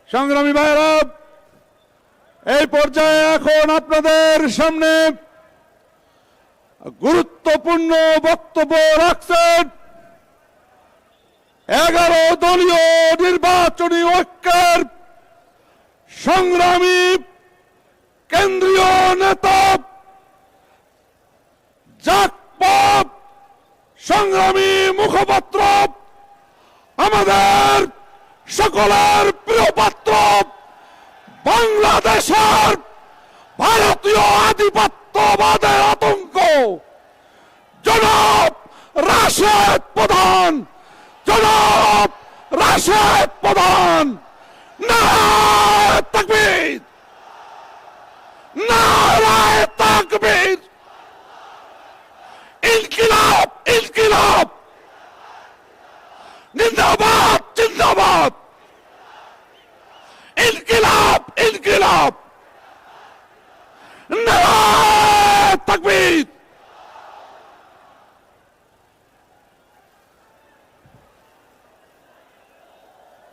সংগ্রামী ভাইরা, এই পর্যায়ে এখন আপনাদের সামনে গুরুত্বপূর্ণ বক্তব্য রাখছেন 11 দলীয় নির্বাচনী ঐক্যের সংগ্রামী কেন্দ্রীয় নেতা জাকপাপ সংগ্রামী মুখপাত্র, আমাদের সকলের প্রিয় পাত্র, বাংলাদেশের ভারতীয় আধিপত্যবাদের আতঙ্ক জনাব রাশেদ প্রধান, জনাব রাশেদ প্রধান। নারায়ে তাকবীর, নারায়ে তাকবীর, ইনকিলাব ইনকিলাব, জিন্দাবাদ জিন্দাবাদ, ইনকিলাব ইনকিলাব, নারায়ে তাকবীর।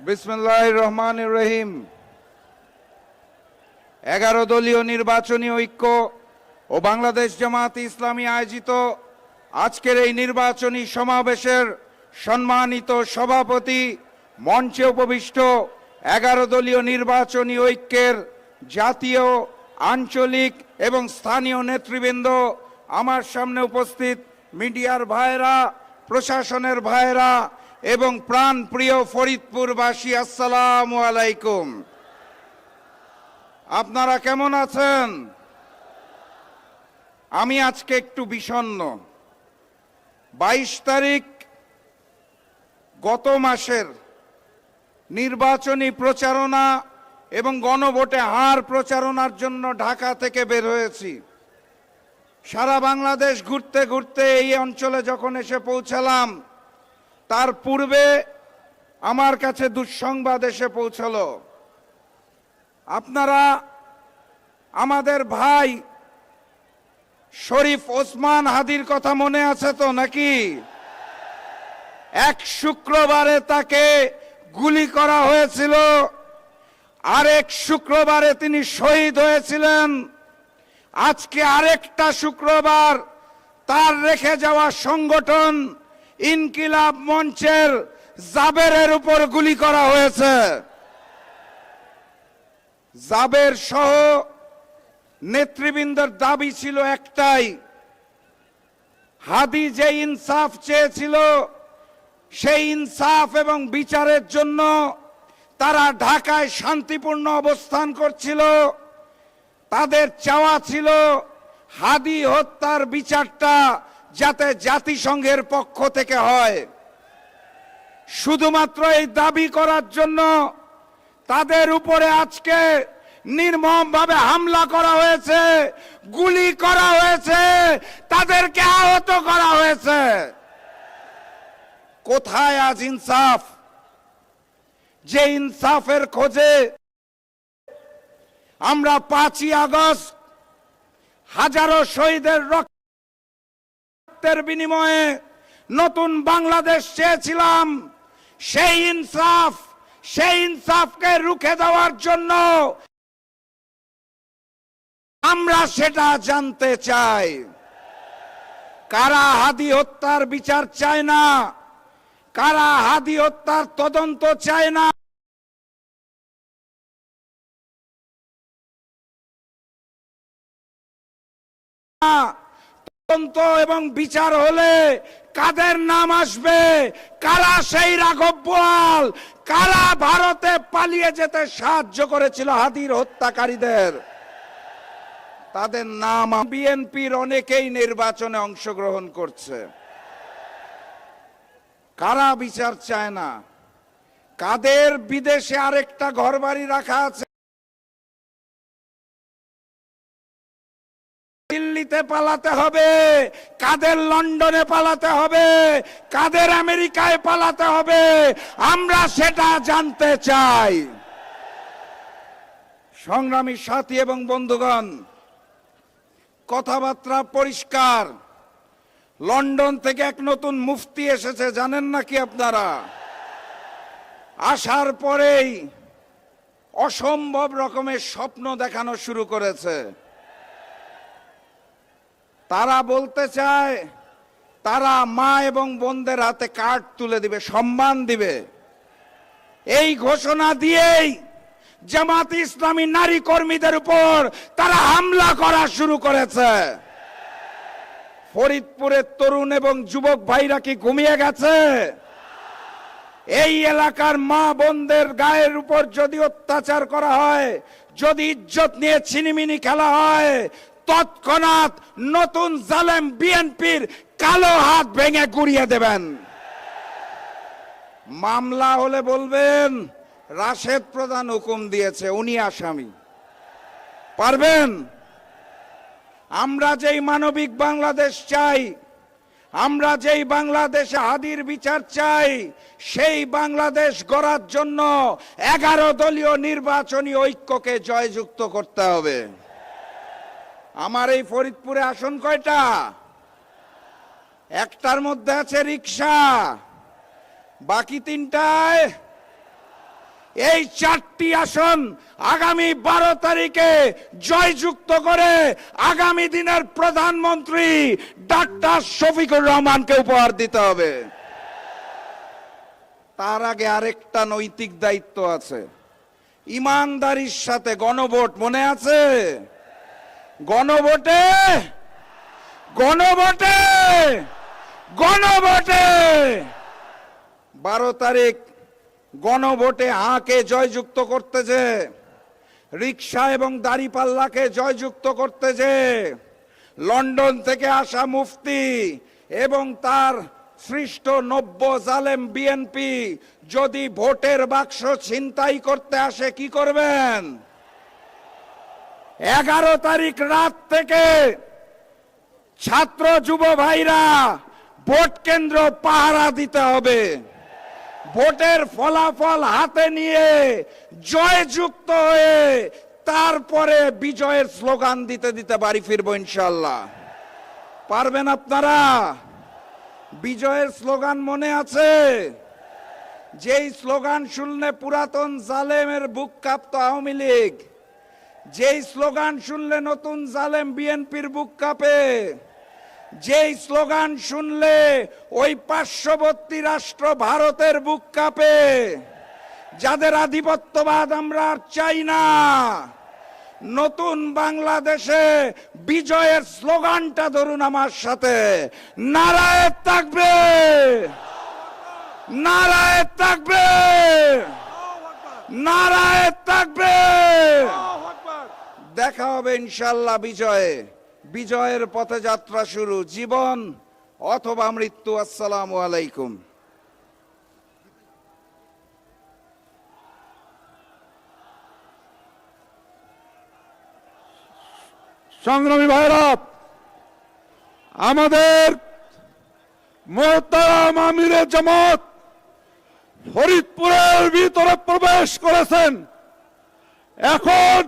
বিসমিল্লাহির রহমানির রহিম। 11 দলীয় নির্বাচনী ঐক্য ও বাংলাদেশ জামায়াতে ইসলামী আয়োজিত আজকের এই নির্বাচনী সমাবেশের সম্মানিত সভাপতি, মঞ্চে উপবিষ্ট 11 দলীয় নির্বাচনী ঐক্যের জাতীয়, আঞ্চলিক এবং স্থানীয় নেতৃবৃন্দ, আমার সামনে উপস্থিত মিডিয়ার ভাইরা, প্রশাসনের ভাইরা এবং প্রাণপ্রিয় ফরিদপুরবাসী, আসসালামু আলাইকুম। আপনারা কেমন আছেন? আমি আজকে একটু বিষণ্ণ। 22 তারিখ গত মাসের নির্বাচনী প্রচারণা এবং গণভোটে হার প্রচারণার জন্য ঢাকা থেকে বের হয়েছি। সারা বাংলাদেশ ঘুরতে ঘুরতে এই অঞ্চলে যখন এসে পৌঁছালাম, তার পূর্বে আমার কাছে দুঃসংবাদ এসে পৌঁছলো। আপনারা আমাদের ভাই শরীফ ওসমান হাদির কথা মনে আছে তো নাকি? এক শুক্রবারে তাকে গুলি করা হয়েছিল, আরেক শুক্রবারে তিনি শহীদ হয়েছিলেন। আজকে আরেকটা শুক্রবার তার রেখে যাওয়া সংগঠন ইনকিলাব মঞ্চের জাবেরের উপর গুলি করা হয়েছে। জাবের সহ নেতৃবৃন্দের দাবি ছিল একটাই, হাদি যে ইনসাফ চেয়েছিল সেই ইনসাফ এবং বিচারের জন্য তারা ঢাকায় শান্তিপূর্ণ অবস্থান করছিল। তাদের চাওয়া ছিল হাদি হত্যার বিচারটা যাতে জাতিসংঘের পক্ষ থেকে হয়। শুধুমাত্র এই দাবি করার জন্য তাদের উপরে আজকে নির্মমভাবে হামলা করা হয়েছে, গুলি করা হয়েছে, তাদেরকে আহত করা হয়েছে। কোথায় আজ ইনসাফ? যে ইনসাফের খোঁজে আমরা 5ই আগস্ট হাজারো শহীদের রক্তের বিনিময়ে নতুন বাংলাদেশ চেয়েছিলাম, সেই ইনসাফকে রুখে দেওয়ার জন্য আমরা সেটা জানতে চাই। কারা হাদি হত্যার বিচার চায় না? কারা হাদি হত্যার তদন্ত চায় না? তদন্ত এবং বিচার হলে কাদের নাম আসবে? কারা সেই রাঘব বোয়াল, কারা ভারতে পালিয়ে যেতে সাহায্য করেছিল হাদির হত্যাকারীদের? তাদের নাম। বিএনপির অনেকেই নির্বাচনে অংশগ্রহণ করছে। কারা বিচার চায় না? কাদের বিদেশে আরেকটা ঘরবাড়ি রাখা আছে, দিল্লিতে পালাতে হবে, কাদের লন্ডনে পালাতে হবে, কাদের আমেরিকায় পালাতে হবে, আমরা সেটা জানতে চাই। সংগ্রামী সাথী এবং বন্ধুগণ, কথাবার্তা পরিষ্কার। লন্ডন থেকে এক নতুন মুফতি এসেছে, জানেন নাকি আপনারা? আসার পরেই অসম্ভব রকমের স্বপ্ন দেখানো শুরু করেছে। তারা বলতে চায় তারা মা এবং বোনদের হাতে কার্ড তুলে দিবে, সম্মান দিবে। এই ঘোষণা দিয়েই জামাত ইসলামী নারী কর্মীদের উপর তারা হামলা করা শুরু করেছে। ফরিদপুরের তরুণ এবং যুবক ভাইরা কি ঘুমিয়ে গেছে? এই এলাকার মা বোনদের গায়ের উপর যদি অত্যাচার করা হয়, যদি ইজ্জত নিয়ে ছিনিমিনি খেলা হয়, তৎক্ষণাৎ নতুন জালেম বিএনপির কালো হাত ভেঙে গুড়িয়ে দেবেন। মামলা হলে বলবেন রাশেদ প্রধান হুকুম দিয়েছে, উনি আসামি। পারবেন? আমরা যেই মানবিক বাংলাদেশ চাই, আমরা যেই বাংলাদেশে হাদির বিচার চাই, সেই বাংলাদেশ গড়ার জন্য 11 দলীয় নির্বাচনী ঐক্যকে জয়যুক্ত করতে হবে। আমার এই ফরিদপুরে আসন কয়টা? একটার মধ্যে আছে রিকশা, বাকি 3টায়। এই 4টি আসন আগামী 12 তারিখে জয়যুক্ত করে আগামী দিনের প্রধানমন্ত্রী ডাক্তার শফিকুর রহমানকে উপহার দিতে হবে। তার আগে আরেকটা নৈতিক দায়িত্ব আছে, ইমানদারির সাথে গণভোট। মনে আছে? গণভোটে গণভোটে গণভোটে 12 তারিখ গণভোটে হাকে জয়যুক্ত করতেছে, রিকশা এবং দাড়িপাল্লাকে জয়যুক্ত করতেছে। লন্ডন থেকে আসা মুফতি এবং তার সৃষ্ট নব্য জালেম বিএনপি যদি ভোটের বাক্স ছিনতাই করতে আসে কি করবেন? 11 তারিখ রাত থেকে ছাত্র যুব ভাইরা ভোট কেন্দ্র পাহারা দিতে হবে। ভোটের ফলাফল হাতে নিয়ে জয়যুক্ত হয়ে তারপরে বিজয়ের স্লোগান দিতে দিতে বাড়ি ফিরবো ইনশাআল্লাহ। পারবেন আপনারা? বিজয়ের স্লোগান মনে আছে? যেই স্লোগান শুনলে পুরাতন জালেমের বুক কাঁপতো আওয়ামী লীগ, যেই স্লোগান শুনলে নতুন জালেম বিএনপির বুক কাঁপে, যেই স্লোগান শুনলে ওই পার্শ্ববর্তী রাষ্ট্র ভারতের বুক কাঁপে, যাদের আধিপত্যবাদ আমরা আর চাই না। নতুন বাংলাদেশে বিজয়ের স্লোগানটা ধরুন আমার সাথে, নারায়ে তাকবীর, নারায়ে তাকবীর, নারায়ে তাকবীর। দেখা হবে ইনশাআল্লাহ বিজয়ে। বিজয়ের পথে যাত্রা শুরু, জীবন অথবা মৃত্যু। আসসালামু আলাইকুম। সংগ্রামী ভাইরা, আমাদের মোহতারাম আমিরে জামাত ফরিদপুরের ভিতরে প্রবেশ করেছেন। এখন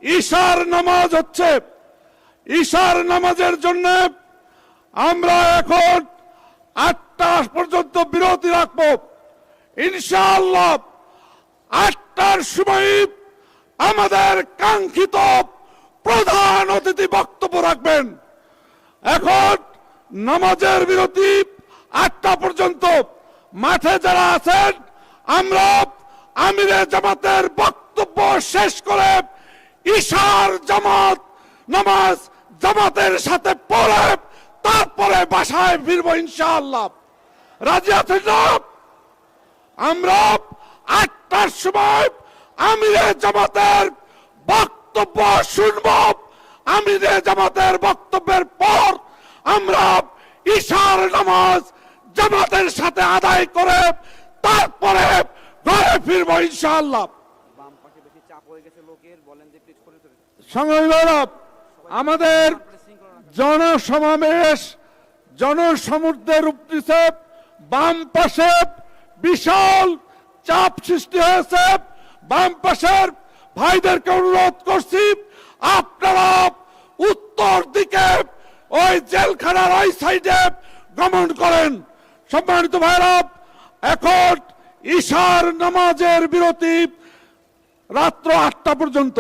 ঈশার নামাজ হচ্ছে। ঈশার নামাজের জন্য আমরা এখন 8টা পর্যন্ত বিরতি রাখব। ইনশাআল্লাহ 8টার সময় আমাদের কাঙ্ক্ষিত প্রধান অতিথি বক্তব্য রাখবেন। এখন নামাজের বিরতি 8টা পর্যন্ত। মাঠে যারা আছেন আমরা আমিরে জামাতের বক্তব্য শেষ করে ঈশার জামাত নামাজ জামাতের সাথে পড়ে তারপরে বাসায় ফিরবো ইনশাআল্লাহ। রাজি আছেন না? আমরা 8টার সময় আমিরে জামাতের বক্তব্য শুনব। আমিরে জামাতের বক্তব্যের পর আমরা ঈশার নামাজ জামাতের সাথে আদায় করে তারপরে ঘরে ফিরবো ইনশাআল্লাহ। সংগ্রামী ভাইরা, আমাদের জনসমাবেশ জনসমুদ্রে রূপ নিচ্ছে। বাম পাশে বিশাল চাপ সৃষ্টি হয়েছে। বাম পাশের ভাইদেরকে অনুরোধ করছি আপনারা উত্তর দিকে ওই জেলখানার ওই সাইডে গমন করেন। সম্মানিত ভাইরা, এখন ঈশার নামাজের বিরতি রাত্র 8টা পর্যন্ত।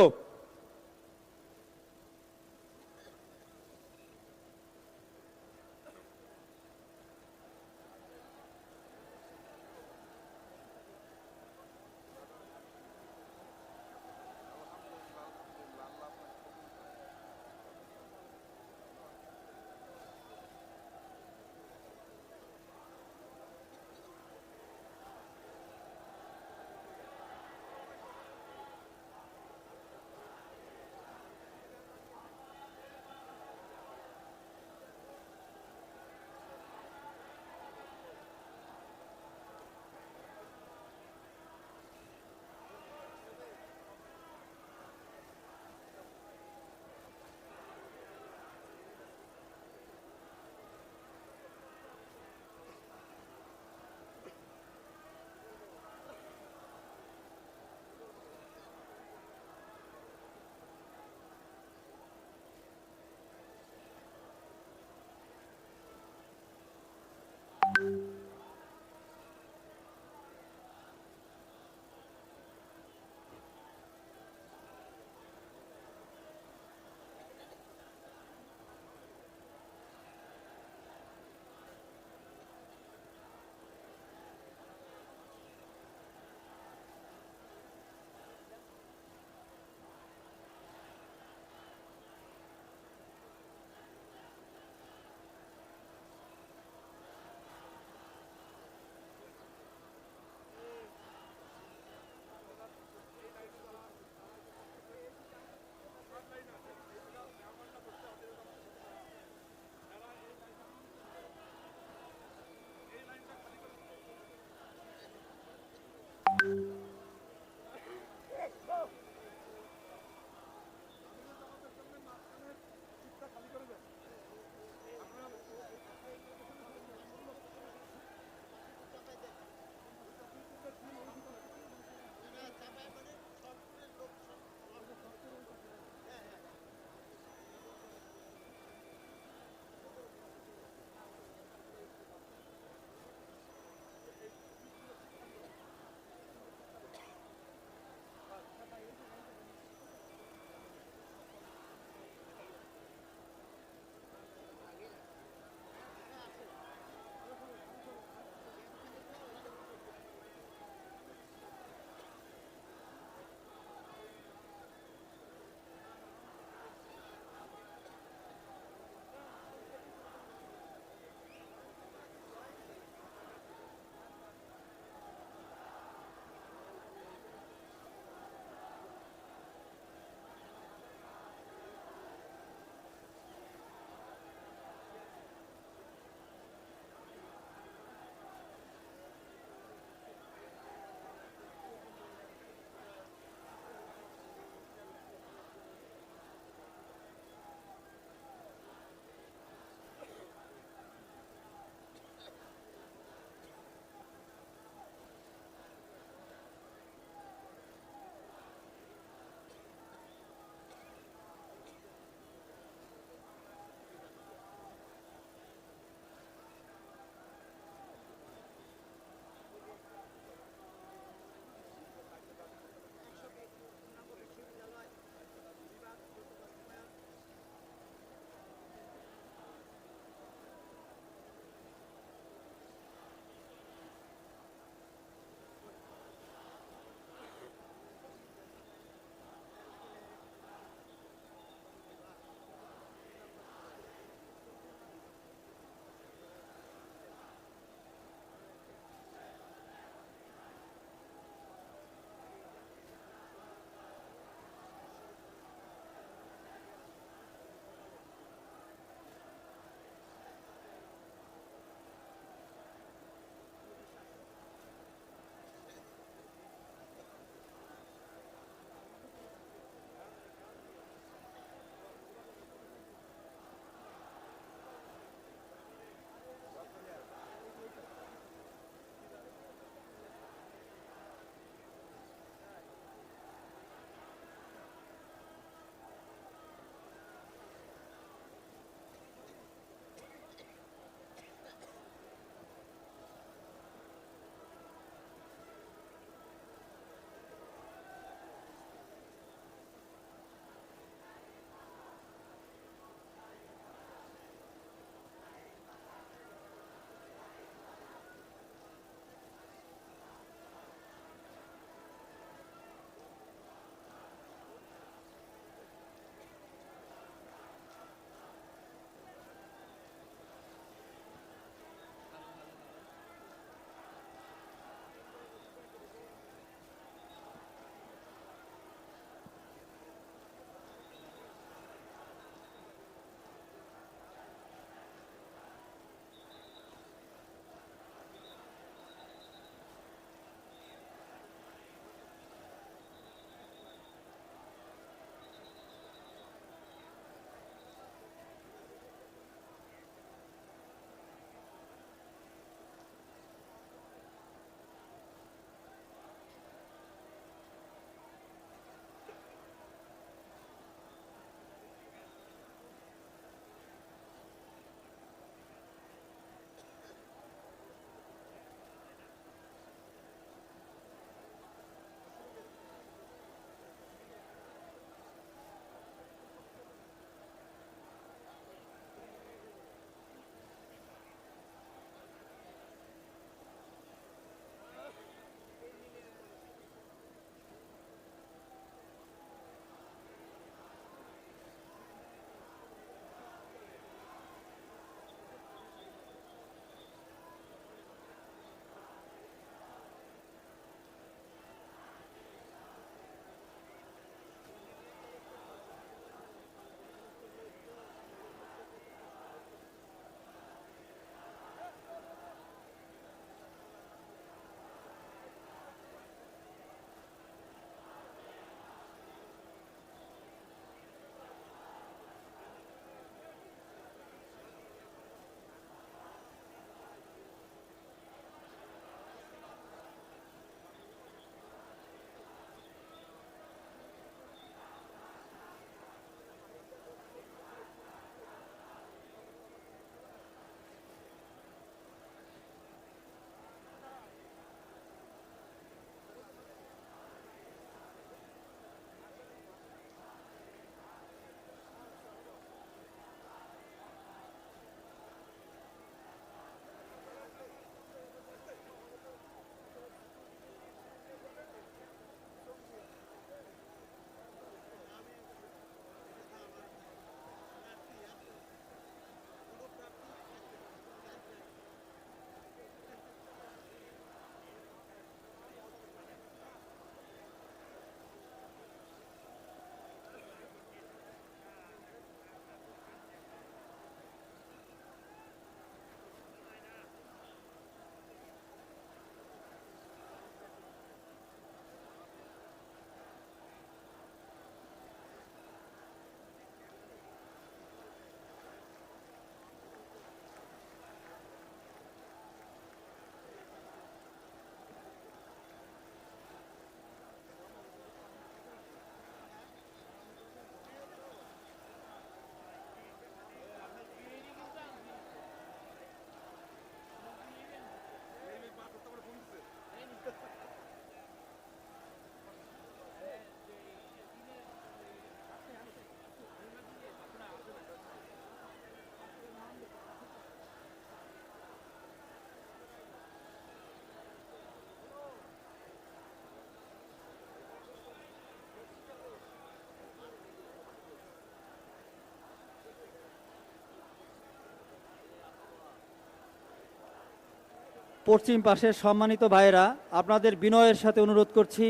পশ্চিম পাশের সম্মানিত ভাইয়েরা, আপনাদের বিনয়ের সাথে অনুরোধ করছি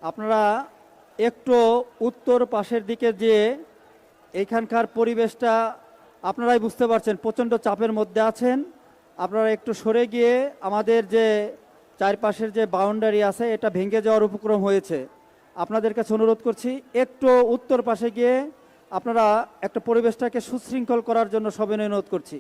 আপনারা একটু উত্তর পাশের দিকে যেয়ে এইখানকার পরিবেশটা আপনারাই বুঝতে পারছেন, প্রচণ্ড চাপের মধ্যে আছেন। আপনারা একটু সরে গিয়ে আমাদের যে চারপাশের যে বাউন্ডারি আছে এটা ভেঙে যাওয়ার উপক্রম হয়েছে। আপনাদের কাছে অনুরোধ করছি একটু উত্তর পাশে গিয়ে আপনারা একটা পরিবেশটাকে সুশৃঙ্খল করার জন্য সবিনয় অনুরোধ করছি।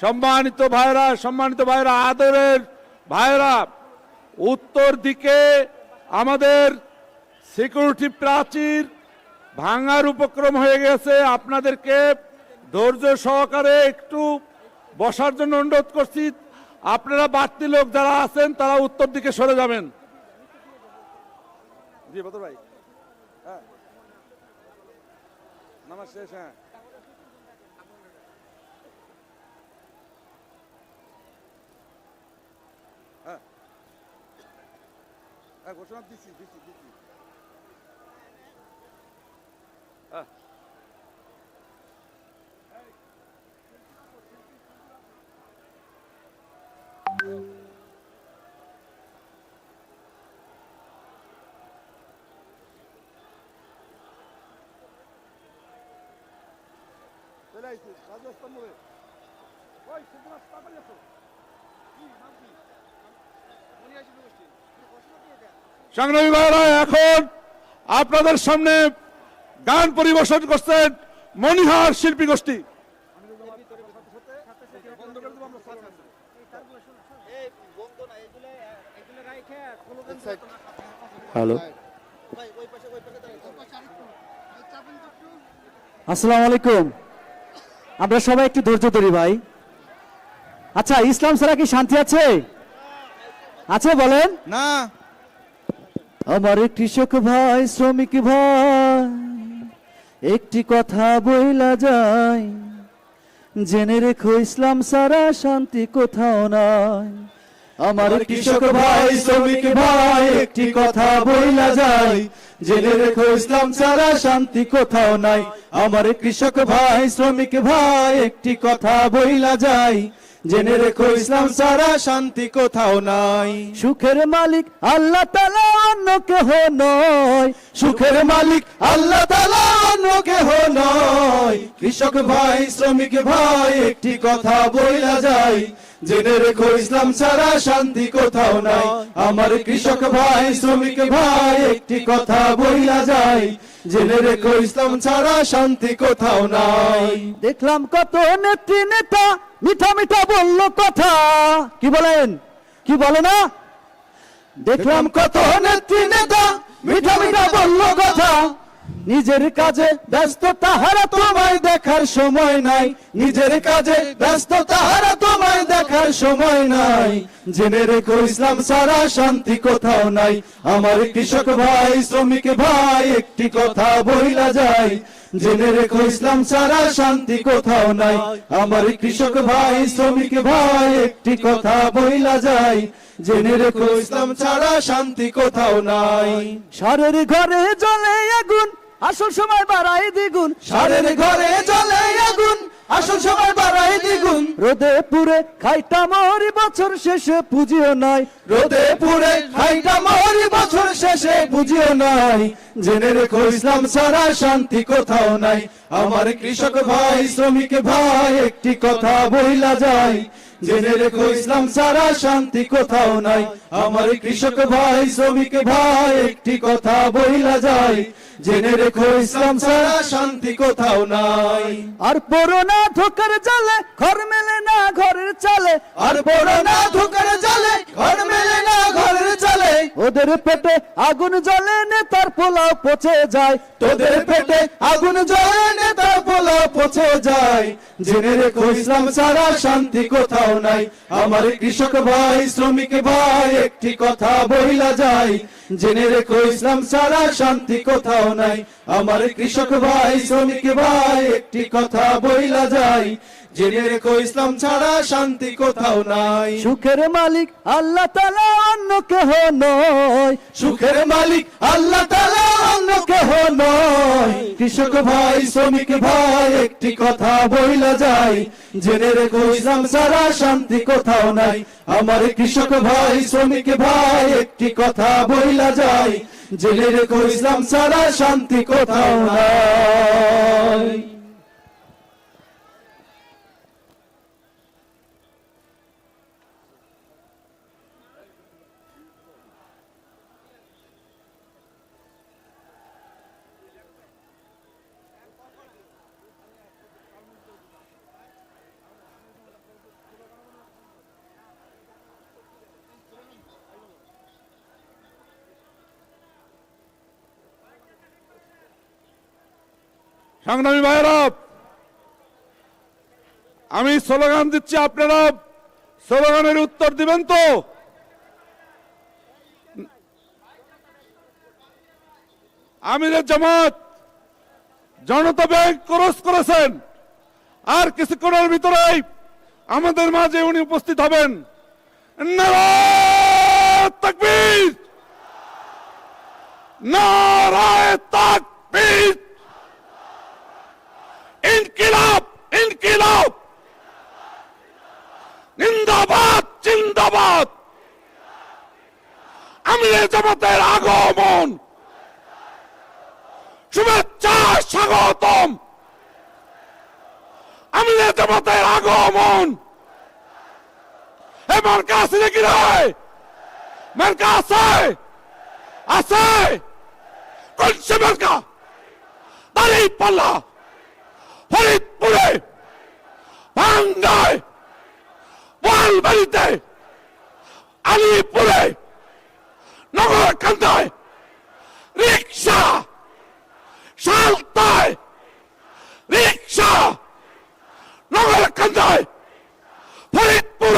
সম্মানিত ভাইরা, সম্মানিত ভাইরা, আদরের ভাইরা, উত্তর দিকে আমাদের সিকিউরিটি প্রাচীর ভাঙার উপক্রম হয়ে গেছে। আপনাদেরকে ধৈর্য সহকারে একটু বসার জন্য অনুরোধ করছি। আপনারা বাড়তি লোক যারা আছেন তারা উত্তর দিকে সরে যাবেন। জি বদর ভাই, হ্যাঁ নামাজ শেষ। হ্যাঁ হ্যাঁ ঘোষণা দিচ্ছি। হ্যাঁ সংগ্রামী ভাইরা, এখন আপনাদের সামনে গান পরিবেশন করছেন মনিহার শিল্পী গোষ্ঠী। হ্যালো, আসসালামু আলাইকুম। আমরা সবাই একটু ধৈর্য ধরি ভাই। আচ্ছা, ইসলাম ছাড়া কি শান্তি আছে? আছে বলেন না। আমার কৃষক ভাই, শ্রমিক ভাই, একটি কথা বইলা যায়, জেনে রেখো ইসলাম ছাড়া শান্তি কোথাও নাই। আমার কৃষক ভাই, শ্রমিক ভাই, একটি কথা বইলা যায়, জেনে রেখো ইসলাম ছাড়া শান্তি কোথাও নাই। আমার কৃষক ভাই, শ্রমিক ভাই, একটি কথা বইলা যায়, জেনে রেখো ইসলাম ছাড়া শান্তি কোথাও নাই। সুখের মালিক আল্লাহ তাআলা, অন্য কেহ নয়। সুখের মালিক আল্লাহ তাআলা, অন্য কেহ নয়। কৃষক ভাই, শ্রমিক ভাই, একটি কথা বইলা যায়, জেনে রেখো ইসলাম ছাড়া শান্তি কোথাও নাই। আমার কৃষক ভাই, শ্রমিক ভাই, একটি কথা বইলা যায়, জেনে রেখো ইসলাম ছাড়া শান্তি কোথাও নাই। দেখলাম কত নেত্রী নেতা মিঠা মিঠা বললো কথা, কি বলেন, কি বলে না? দেখলাম কত নেত্রী নেতা মিঠা মিঠা বললো কথা, নিজের কাজে ব্যস্ত, তাহারা তোমায় দেখার সময় নাই। নিজের কাজে ব্যস্ত, তাহারা তোমায় দেখার সময় নাই। জেনে রেখো ইসলাম ছাড়া শান্তি কোথাও নাই। আমার কৃষক ভাই, শ্রমিক ভাই, একটি কথা বইলা যায়, জেনে রেখো ইসলাম ছাড়া শান্তি কোথাও নাই। আমার কৃষক ভাই, শ্রমিক ভাই, একটি কথা বইলা যায়, জেনে রেখো ইসলাম ছাড়া শান্তি কোথাও নাই। সারের ঘরে জ্বলে আগুন, আসল সময় বাড়াই দ্বিগুণ। সারের ঘরে জ্বলে আগুন, আসল সময় বাড়াই দ্বিগুণ। রোদে পুরে খাইটা মরি, বছর শেষে পুজিও নাই। রোদে পুরে খাইটা মরি, বছর শেষে পুজিও নাই। জেনে রেখো ইসলাম ছাড়া শান্তি কোথাও নাই। আমার কৃষক ভাই, শ্রমিক ভাই, একটি কথা বইলা যায়, জেনে রেখো ইসলাম ছাড়া শান্তি কোথাও নাই। আমার কৃষক ভাই, শ্রমিক ভাই, একটি কথা বইলা যায়, জেনে রেখো ইসলাম ছাড়া শান্তি কোথাও নাই। আর পড়ো না ধোকার জালে, ঘর মেলে না ঘরের চালে। আর পড়ো না ধোকার জালে, ঘর মেলে না ঘরের চালে। ওদের পেটে আগুন জ্বলে, নেতার পোলাও পচে যায়। তোদের পেটে আগুন জ্বলে, নেতার পোলাও পচে যায়। জেনে রেখো ইসলাম ছাড়া শান্তি কোথাও নাই। আমার কৃষক ভাই, শ্রমিক ভাই, একটি কথা বইলা যায়, জেনে রেখো ইসলাম ছাড়া শান্তি কোথাও নাই। আমার কৃষক ভাই, শ্রমিক ভাই, একটি কথা বইলা যায়, জেনে রেখো ইসলাম ছাড়া শান্তি কোথাও নাই। সুখের মালিক আল্লাহ তাআলা, অন্য কেহ নয়। সুখের মালিক আল্লাহ তাআলা, অন্য কেহ নয়। কৃষক ভাই, শ্রমিক ভাই, একটি কথা বইলা যায়, জেনে রেখো ইসলাম ছাড়া শান্তি কোথাও নাই। আমার কৃষক ভাই, শ্রমিক ভাই, একটি কথা বইলা যায়, জেনে রেখো ইসলাম ছাড়া শান্তি কোথাও নাই। সংগ্রামী ভাইরা, আমি স্লোগান দিচ্ছি, আপনারা স্লোগানের উত্তর দিবেন তো? আমিরের জামাত জনতা ব্যাংক ক্রস করেছেন, আর কিছুক্ষণের ভিতরেই আমাদের মাঝে উনি উপস্থিত হবেন। নারায়ে তাকবীর, নারায়ে তাকবীর, ইনকিলাব ইনকিলাব, জিন্দাবাদ জিন্দাবাদ। আমিরের জামাতের আগমন, শুভেচ্ছা স্বাগতম। আমিরের জামাতের আগমন। এ মার্কা আছে নাকি রে? মার্কা আছে? আছে? কোন সে মার্কা? দাঁড়িপাল্লা, ফরিদপুরে, ভাঙ্গায়, বোয়ালবাড়িতে, আলিপুরে, নগরকান্দায়, রিক্সা, সালতায়, রিক্সা, নগরকান্দায়, ফরিদপুরে,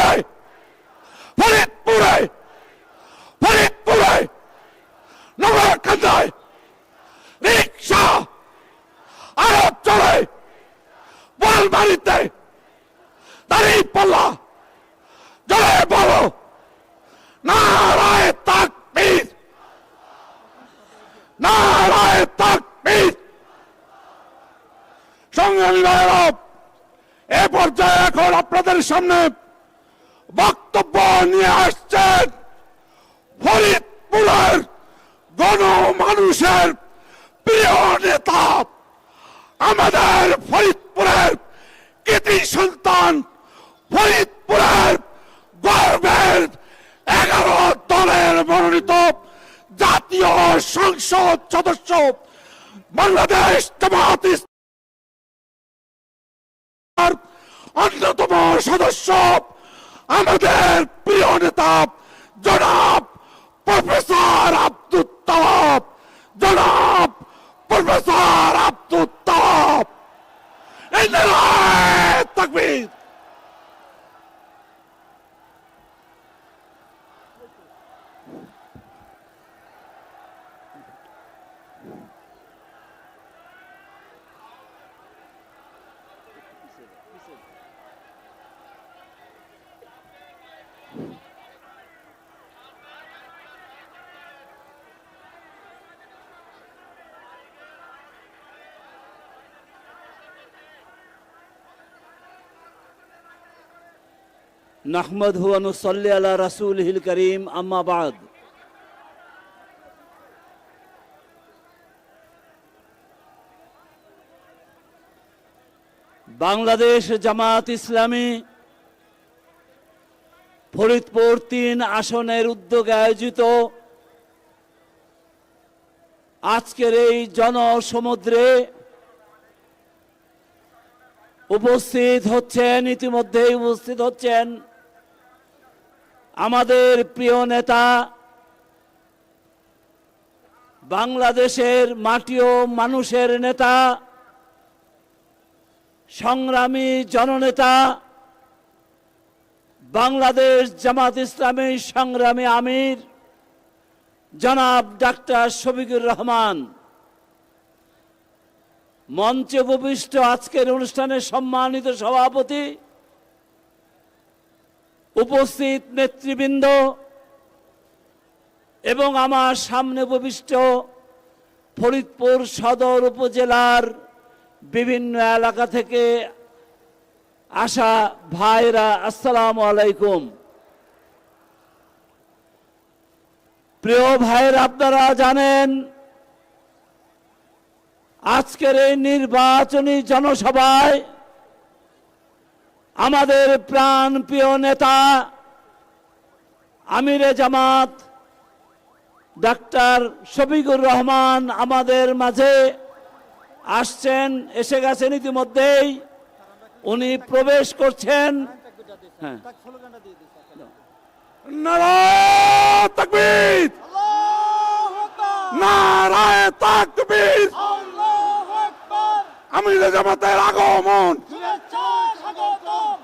পর্যায়ে এখন আপনাদের সামনে বক্তব্য নিয়ে আসছেন ফরিদপুরের গণমানুষের প্রিয় নেতা, আমাদের ফরিদপুরের কৃতি সন্তান, ফরিদপুরের গর্বের 11 দলের মনোনীত জাতীয় সংসদ সদস্য, বাংলাদেশ জামাত ইসলামের অন্যতম সদস্য, আমাদের প্রিয় নেতা জনাব প্রফেসর আব্দুল তাওয়াব, জনাব প্রফেসর আব্দুল তাওয়াব। এই নারায়ে তাকবীর। নাহমাদহু ওয়া নুসাল্লি আলা রাসূলিহিল কারীম, আম্মা বাদ। বাংলাদেশ জামাত ইসলামী ফরিদপুর 3 আসনের উদ্যোগে আয়োজিত আজকের এই জনসমুদ্রে উপস্থিত হচ্ছেন, ইতিমধ্যেই উপস্থিত হচ্ছেন আমাদের প্রিয় নেতা, বাংলাদেশের মাটি ও মানুষের নেতা, সংগ্রামী জননেতা, বাংলাদেশ জামাত ইসলামী সংগ্রামী আমির জনাব ডাক্তার শফিকুর রহমান। মঞ্চে উপবিষ্ট আজকের অনুষ্ঠানের সম্মানিত সভাপতি, উপস্থিত নেতৃবৃন্দ এবং আমার সামনে উপবিষ্ট ফরিদপুর সদর উপজেলার বিভিন্ন এলাকা থেকে আসা ভাইরা, আসসালামু আলাইকুম। প্রিয় ভাইরা, আপনারা জানেন আজকের এই নির্বাচনী জনসভায় আমাদের প্রাণ প্রিয় নেতা আমিরে জামাত ডাক্তার শফিকুর রহমান আমাদের মাঝে আসছেন, এসে গেছেন ইতিমধ্যেই, উনি প্রবেশ করছেন। হ্যাঁ, নারায়ে তাকবীর, নারায়ে তাকবীর। আমিরে জামাতের আগমন,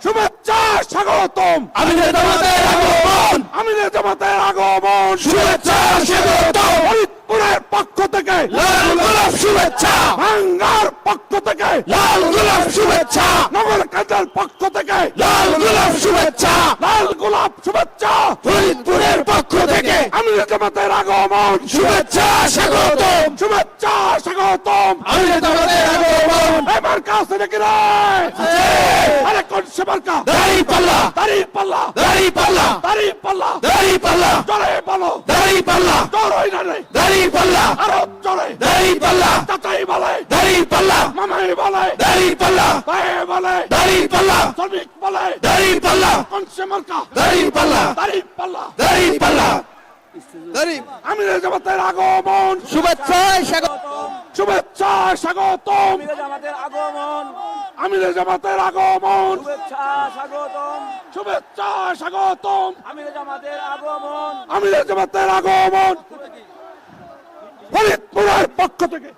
শুভেচ্ছা স্বাগতম। আমিরে জামাতের আগমন, আমিরে জামাতের আগমন, শুভেচ্ছা স্বাগতম। ফরিদপুরের পক্ষ থেকে লাল গোলাপ শুভেচ্ছা, ভাঙ্গার পক্ষ থেকে লাল গোলাপ শুভেচ্ছা, নগরকান্দার পক্ষ থেকে লাল গোলাপ শুভেচ্ছা, লাল গোলাপ শুভেচ্ছা। ফরিদপুরের পক্ষ থেকে আমিরে জামাতের আগমন, শুভেচ্ছা স্বাগতম, শুভেচ্ছা স্বাগতম। আমিরে জামাতের আগমন। এবার কাছে নাকি রে? আরে কোন সে মার্কা? দাড়ি পাল্লা, দাড়ি পাল্লা, দাড়ি পাল্লা, দাড়ি পাল্লা, দাড়ি পাল্লা। জোরে বলো দাড়ি পাল্লা। জোরে না রে দাড়ি পাল্লা। আরো জোরে দাড়ি পাল্লা। চাচাই বলে দাড়ি পাল্লা, মামাই বলে দাড়ি পাল্লা, ভাই বলে দাড়ি পাল্লা, শ্রমিক বলে দাড়ি পাল্লা। কোন সে মার্কা? দাড়ি পাল্লা, দাড়ি পাল্লা, দাড়ি পাল্লা। আমিরে জামাতের আগমন, শুভেচ্ছা স্বাগতম, শুভেচ্ছা স্বাগতম। আমিরে জামাতের আগমন, আমিরে জামাতের আগমন, শুভেচ্ছা স্বাগতম, শুভেচ্ছা স্বাগতম। আমিরে জামাতের আগমন, আমিরে জামাতের আগমন। ফরিদপুরের পক্ষ থেকে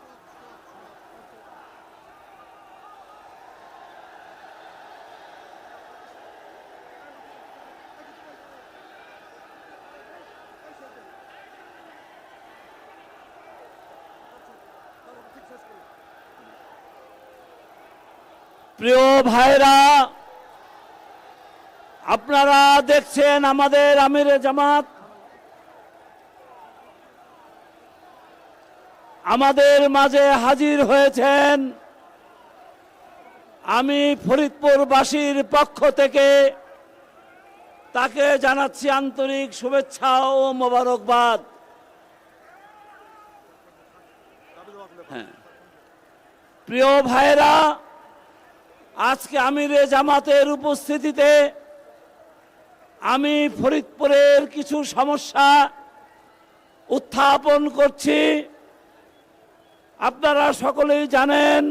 প্রিয় ভাইরা, আপনারা দেখছেন আমাদের আমিরে জামাত আমাদের মাঝে হাজির হয়েছেন। আমি ফরিদপুরবাসীর পক্ষ থেকে তাকে জানাচ্ছি আন্তরিক শুভেচ্ছা ও মোবারকবাদ। হ্যাঁ, প্রিয় ভাইরা, আজকে আমিরে জামাতের উপস্থিতিতে আমি ফরিদপুরের কিছু সমস্যা উত্থাপন করছি। আপনারা সকলেই জানেন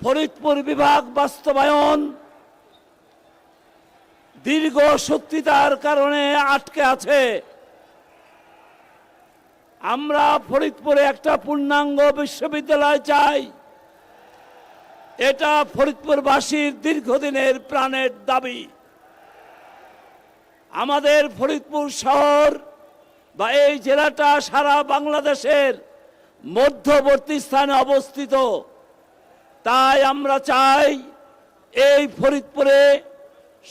ফরিদপুর বিভাগ বাস্তবায়ন দীর্ঘ সূত্রিতার কারণে আটকে আছে। আমরা ফরিদপুরে একটা পূর্ণাঙ্গ বিশ্ববিদ্যালয় চাই। এটা ফরিদপুরবাসীর দীর্ঘদিনের প্রাণের দাবি। আমাদের ফরিদপুর শহর বা এই জেলাটা সারা বাংলাদেশের মধ্যবর্তী স্থানে অবস্থিত। তাই আমরা চাই এই ফরিদপুরে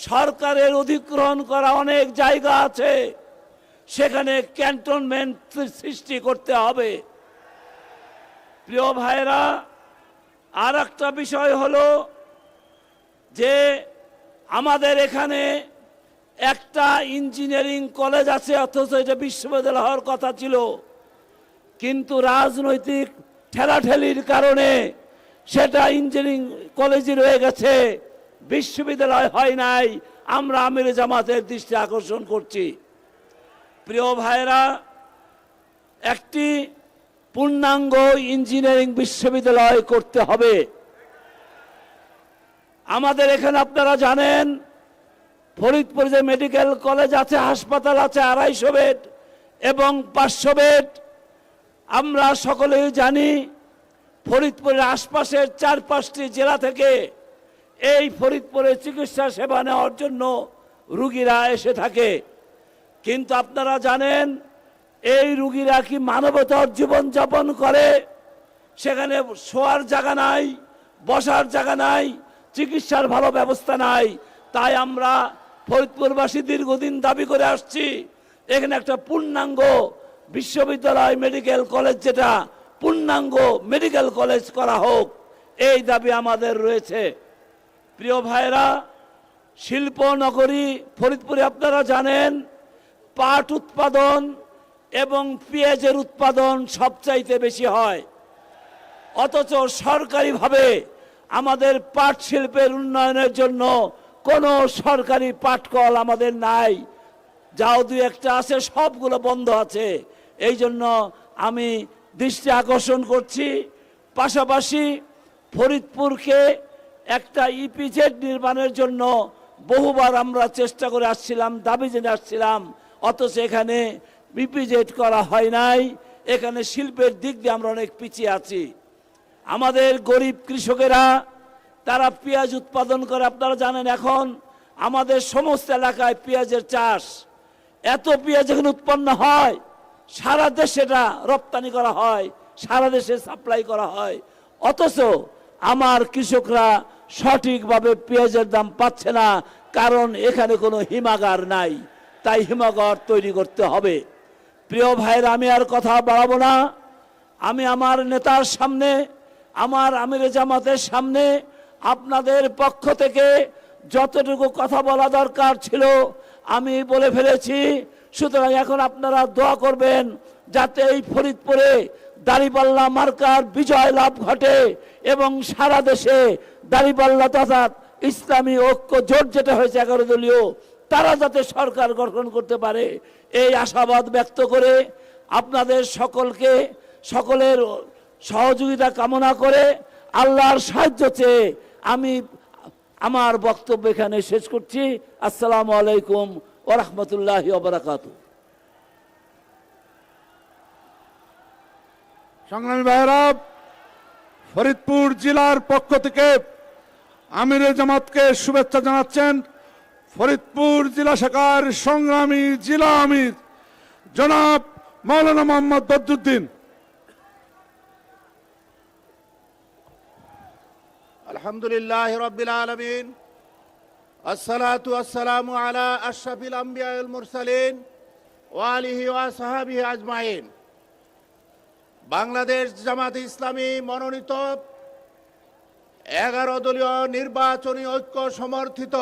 সরকারের অধিগ্রহণ করা অনেক জায়গা আছে, সেখানে ক্যান্টনমেন্ট সৃষ্টি করতে হবে। প্রিয় ভাইরা, আর একটা বিষয় হলো যে আমাদের এখানে একটা ইঞ্জিনিয়ারিং কলেজ আছে, অথচ এটা বিশ্ববিদ্যালয় হওয়ার কথা ছিল, কিন্তু রাজনৈতিক ঠেলাঠেলির কারণে সেটা ইঞ্জিনিয়ারিং কলেজই রয়ে গেছে, বিশ্ববিদ্যালয় হয় নাই। আমরা আমিরে জামাতের দৃষ্টি আকর্ষণ করছি। প্রিয় ভাইরা, একটি পূর্ণাঙ্গ ইঞ্জিনিয়ারিং বিশ্ববিদ্যালয় করতে হবে। আমাদের এখানে আপনারা জানেন ফরিদপুর যে মেডিকেল কলেজ আছে, হাসপাতাল আছে 250 বেড এবং 500 বেড। আমরা সকলেই জানি ফরিদপুরের আশপাশের 4-5টি জেলা থেকে এই ফরিদপুরে চিকিৎসা সেবা নেওয়ার জন্য রুগীরা এসে থাকে। কিন্তু আপনারা জানেন এই রুগীরা কি মানবতার জীবন যাপন করে? সেখানে শোয়ার জায়গা নাই, বসার জায়গা নাই, চিকিৎসার ভালো ব্যবস্থা নাই। তাই আমরা ফরিদপুরবাসী দীর্ঘদিন দাবি করে আসছি এখানে একটা পূর্ণাঙ্গ বিশ্ববিদ্যালয় মেডিকেল কলেজ, যেটা পূর্ণাঙ্গ মেডিকেল কলেজ করা হোক, এই দাবি আমাদের রয়েছে। প্রিয় ভাইরা, শিল্প নগরী ফরিদপুরে আপনারা জানেন পাট উৎপাদন এবং পেঁয়াজের উৎপাদন সবচাইতে বেশি হয়, অথচ সরকারিভাবে আমাদের পাট শিল্পের উন্নয়নের জন্য কোনো সরকারি পাটকল আমাদের নাই। যাও দুই একটা আছে, সবগুলো বন্ধ আছে। এই জন্য আমি দৃষ্টি আকর্ষণ করছি। পাশাপাশি ফরিদপুরকে একটা ইপিজেড নির্মাণের জন্য বহুবার আমরা চেষ্টা করে আসছিলাম, দাবি জেনে আসছিলাম, অথচ এখানে ইপিজেড করা হয় নাই। এখানে শিল্পের দিক দিয়ে আমরা অনেক পিছিয়ে আছি। আমাদের গরিব কৃষকেরা তারা পেঁয়াজ উৎপাদন করে। আপনারা জানেন এখন আমাদের সমস্ত এলাকায় পেঁয়াজের চাষ। এত পেঁয়াজ এখানে উৎপন্ন হয়, সারা দেশে এটা রপ্তানি করা হয়, সারা দেশে সাপ্লাই করা হয়, অথচ আমার কৃষকরা সঠিকভাবে পেঁয়াজের দাম পাচ্ছে না, কারণ এখানে কোনো হিমাগার নাই। তাই হিমাগার তৈরি করতে হবে। প্রিয় ভাইরা, আমি আর কথা বাড়াবো না। আমি আমার নেতার সামনে, আমার আমিরে জামাতের সামনে আপনাদের পক্ষ থেকে যতটুকু কথা বলা দরকার ছিল আমি বলে ফেলেছি। সুতরাং এখন আপনারা দোয়া করবেন যাতে এই ফরিদপুরে দাঁড়িপাল্লা মার্কার বিজয় লাভ ঘটে এবং সারা দেশে দাঁড়িপাল্লা তথা ইসলামী ঐক্য জোট যেটা হয়েছে 11 দলীয়, তারা যাতে সরকার গঠন করতে পারে, এই আশাবাদ ব্যক্ত করে আপনাদের সকলের সহযোগিতা কামনা করে আল্লাহর সাহায্য চেয়ে আমি আমার বক্তব্য এখানে শেষ করছি। আসসালামু আলাইকুম ওয়া রাহমাতুল্লাহি ওয়া বারাকাতুহু। সংগ্রামী ভাইরা, ফরিদপুর জেলার পক্ষ থেকে আমিরে জামাতকে শুভেচ্ছা জানাচ্ছেন ফরিদপুর জেলা শাখার সংগ্রামী জেলা আমির জনাব মাওলানা মোহাম্মদ বদরুদ্দিন। আলহামদুলিল্লাহ রাব্বিল আলামিন, আসসালাতু ওয়াসসালামু আলা আশরাফিল আম্বিয়া ওয়াল মুরসালিন ওয়া আলিহি ওয়া সাহাবিহি আজমাইন। বাংলাদেশ জামাত ইসলামী মনোনীত 11 দলীয় নির্বাচনী ঐক্য সমর্থিত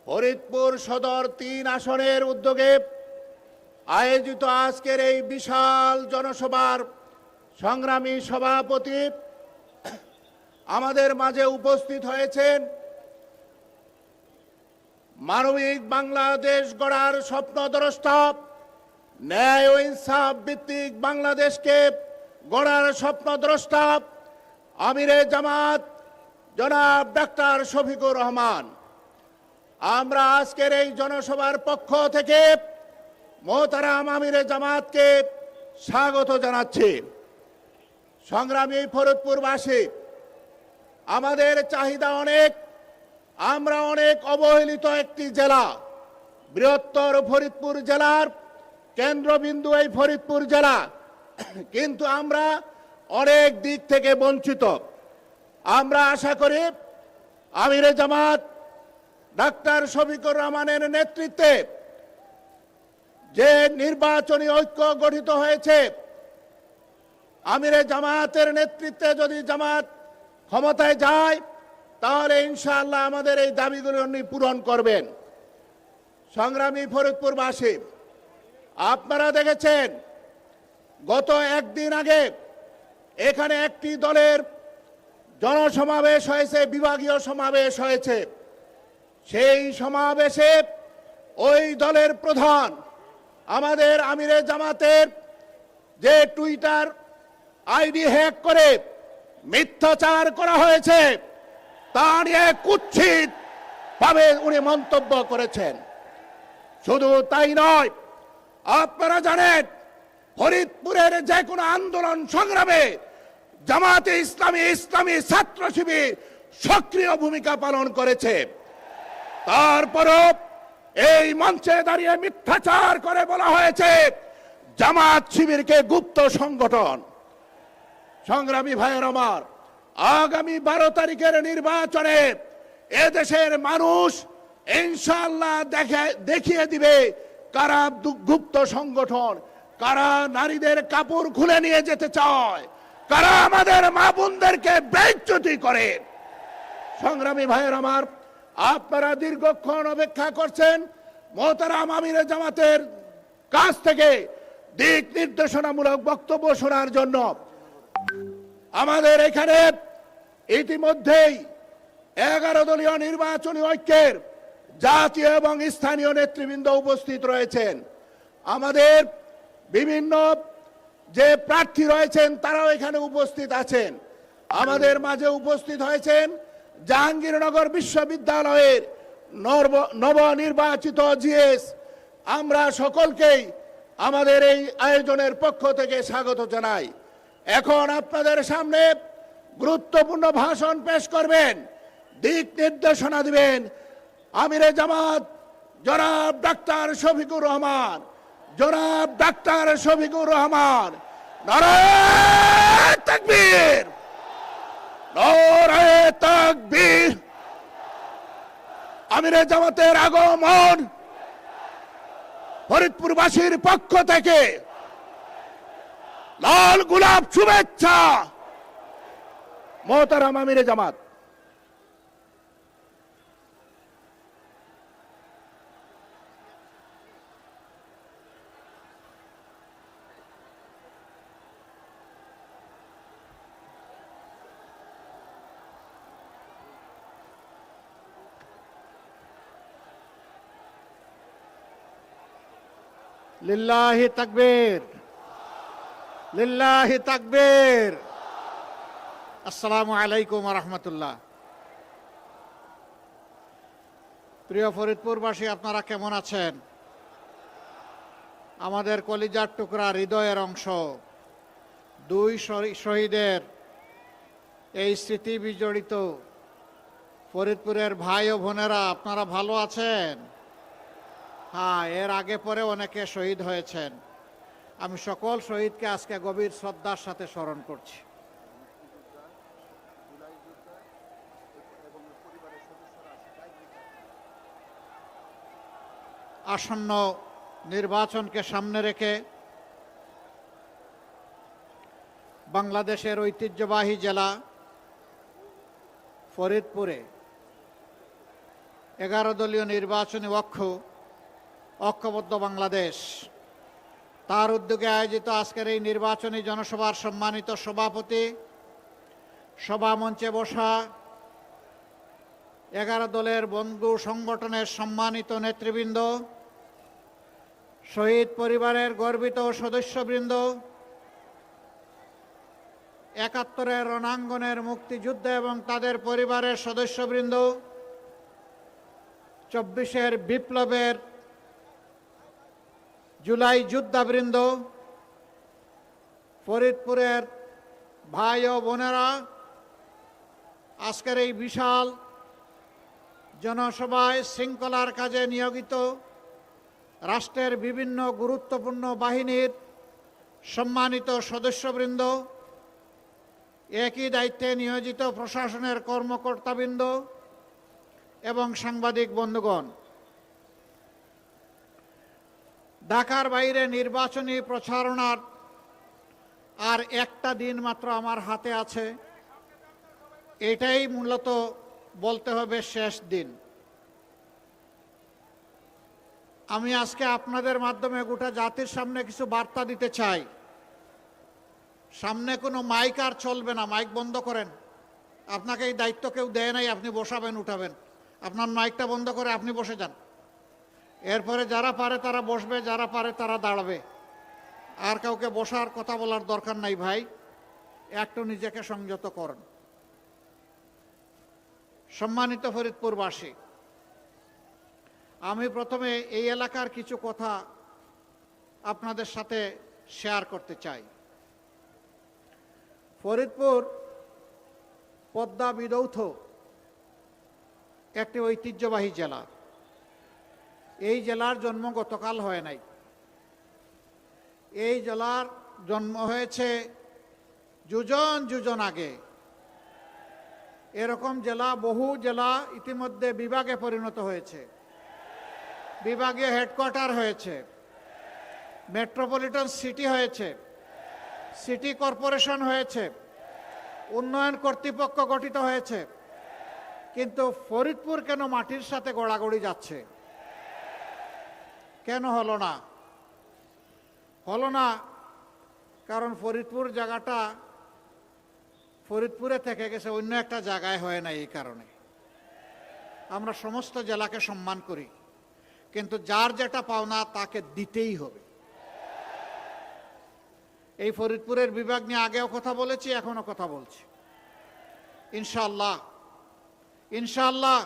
ফরিদপুর সদর 3 আসনের উদ্যোগে আয়োজিত আজকের এই বিশাল জনসভার সংগ্রামী সভাপতি আমাদের মাঝে উপস্থিত হয়েছেন মানবিক বাংলাদেশ গড়ার স্বপ্নদ্রষ্টা, ন্যায় ও ইনসাফ ভিত্তিক বাংলাদেশকে গড়ার স্বপ্নদ্রষ্টা আমিরে জামাত জনাব ডাক্তার শফিকুর রহমান। আমরা আজকের এই জনসভার পক্ষ থেকে মোহতারাম আমিরে জামাতকে স্বাগত জানাচ্ছি। সংগ্রামী ফরিদপুরবাসী, আমাদের চাহিদা অনেক, আমরা অনেক অবহেলিত একটি জেলা, বৃহত্তর ফরিদপুর জেলার কেন্দ্রবিন্দু এই ফরিদপুর জেলা, কিন্তু আমরা অনেক দিক থেকে বঞ্চিত। আমরা আশা করি আমিরে জামাত ডাক্তার শফিকুর রহমানের নেতৃত্বে যে নির্বাচনী ঐক্য গঠিত হয়েছে, আমিরে জামাতের নেতৃত্বে যদি জামাত ক্ষমতায় যায় তাহলে ইনশাআল্লাহ আমাদের এই দাবিগুলো উনি পূরণ করবেন। সংগ্রামী ফরিদপুরবাসী, আপনারা দেখেছেন গত একদিন আগে এখানে একটি দলের জনসমাবেশ হয়েছে, বিভাগীয় সমাবেশ হয়েছে। সেই সমাবেশে ওই দলের প্রধান আমাদের আমিরে জামাতের যে টুইটার আইডি হ্যাক করে মিথ্যাচার করা হয়েছে তা নিয়ে কুৎসিত ভাবে উনি মন্তব্য করেছেন। শুধু তাই নয়, আপনারা জানেন ফরিদপুরের যে কোনো আন্দোলন সংগ্রামে জামাতে ইসলামী ছাত্র শিবির সক্রিয় ভূমিকা পালন করেছে। তারপরও এই মঞ্চে দাঁড়িয়ে মিথ্যাচার করে বলা হয়েছে জামাত শিবিরকে গুপ্ত সংগঠন। সংগ্রামী ভাইয়ের আমার, আগামী 12 তারিখের নির্বাচনে এদেশের মানুষ ইনশাআল্লাহ দেখিয়ে দিবে কারা গুপ্ত সংগঠন, কারা নারীদের কাপড় খুলে নিয়ে যেতে চায়, কারা আমাদের মা বোনদেরকে বেইজ্জতি করে। সংগ্রামী ভাইয়ের আমার, আপনারা দীর্ঘক্ষণ অপেক্ষা করছেন মোহতারাম আমিরে জামাতের কাছ থেকে দিক নির্দেশনামূলক বক্তব্য শোনার জন্য। আমাদের এখানে ইতিমধ্যেই 11 দলীয় নির্বাচনী ঐক্যের জাতীয় এবং স্থানীয় নেতৃবৃন্দ উপস্থিত রয়েছেন। আমাদের বিভিন্ন যে প্রার্থী রয়েছেন তারাও এখানে উপস্থিত আছেন। আমাদের মাঝে উপস্থিত হয়েছেন জাহাঙ্গীরনগর বিশ্ববিদ্যালয়ের নবনির্বাচিত জিএস। আমরা সকলকেই আমাদের এই আয়োজনের পক্ষ থেকে স্বাগত জানাই। এখন আপনাদের সামনে গুরুত্বপূর্ণ ভাষণ পেশ করবেন, দিক নির্দেশনা দিবেন আমিরে জামাত জনাব ডাক্তার শফিকুর রহমান। জনাব ডাক্তার শফিকুর রহমান। নারায়ে তাকবীর, নারায়ে তাকবীর। আমিরে জামাতের আগমন ফরিদপুরবাসীর পক্ষ থেকে লাল গোলাপ শুভেচ্ছা। মোহতারাম আমিরে জামাত। লিল্লাহি তাকবীর, লিল্লাহি তাকবীর। আসসালামু আলাইকুম ওয়া রাহমাতুল্লাহ। প্রিয় ফরিদপুরবাসী, আপনারা কেমন আছেন? আমাদের কলিজার টুকরা, হৃদয়ের অংশ 2 শহীদের এই স্মৃতি বিজড়িত ফরিদপুরের ভাই ও বোনেরা, আপনারা ভালো আছেন? হ্যাঁ, এর আগে পরে অনেকে শহীদ হয়েছেন। আমি সকল শহীদকে আজকে গভীর শ্রদ্ধার সাথে স্মরণ করছি। আসন্ন নির্বাচনকে সামনে রেখে বাংলাদেশের ঐতিহ্যবাহী জেলা ফরিদপুরে 11 দলীয় নির্বাচনী ঐক্যবদ্ধ বাংলাদেশ তার উদ্যোগে আয়োজিত আজকের এই নির্বাচনী জনসভার সম্মানিত সভাপতি, সভা মঞ্চে বসা 11 দলের বন্ধু সংগঠনের সম্মানিত নেতৃবৃন্দ, শহীদ পরিবারের গর্বিত সদস্যবৃন্দ, 71-এর রণাঙ্গনের মুক্তিযুদ্ধ এবং তাদের পরিবারের সদস্যবৃন্দ, 24-এর বিপ্লবের জুলাই যোদ্ধাবৃন্দ, ফরিদপুরের ভাই ও বোনেরা, আজকের এই বিশাল জনসভায় শৃঙ্খলার কাজে নিয়োজিত রাষ্ট্রের বিভিন্ন গুরুত্বপূর্ণ বাহিনীর সম্মানিত সদস্যবৃন্দ, একই দায়িত্বে নিয়োজিত প্রশাসনের কর্মকর্তাবৃন্দ এবং সাংবাদিক বন্ধুগণ, ঢাকার বাইরে নির্বাচনী প্রচারণার আর একটা দিন মাত্র আমার হাতে আছে। এটাই মূলত বলতে হবে শেষ দিন। আমি আজকে আপনাদের মাধ্যমে গোটা জাতির সামনে কিছু বার্তা দিতে চাই। সামনে কোনো মাইক আর চলবে না, মাইক বন্ধ করেন। আপনাকে এই দায়িত্ব কেউ দেয় নাই, আপনি বসাবেন উঠাবেন। আপনার মাইকটা বন্ধ করে আপনি বসে যান। এরপরে যারা পারে তারা বসবে, যারা পারে তারা দাঁড়াবে। আর কাউকে বসার কথা বলার দরকার নাই ভাই, একটু নিজেকে সংযত করুন। সম্মানিত ফরিদপুরবাসী, আমি প্রথমে এই এলাকার কিছু কথা আপনাদের সাথে শেয়ার করতে চাই। ফরিদপুর পদ্মা বিধৌত একটি ঐতিহ্যবাহী জেলা। এই জেলার জন্ম গতকাল হয় নাই। এই জেলার জন্ম হয়েছে যুজন আগে। এরকম জেলা, বহু জেলা ইতিমধ্যে বিভাগে পরিণত হয়েছে, বিভাগীয় হেডকোয়ার্টার হয়েছে, মেট্রোপলিটন সিটি হয়েছে, সিটি কর্পোরেশন হয়েছে, উন্নয়ন কর্তৃপক্ষ গঠিত হয়েছে। কিন্তু ফরিদপুর কেন মাটির সাথে গড়াগড়ি যাচ্ছে? কেন হলো না? হলো না কারণ ফরিদপুর জায়গাটা ফরিদপুরে থেকে গেছে, অন্য একটা জায়গায় হয় না। এই কারণে আমরা সমস্ত জেলাকে সম্মান করি, কিন্তু যার যেটা পাওনা তাকে দিতেই হবে। এই ফরিদপুরের বিভাগ নিয়ে আগেও কথা বলেছি, এখনো কথা বলছি। ইনশাআল্লাহ ইনশাআল্লাহ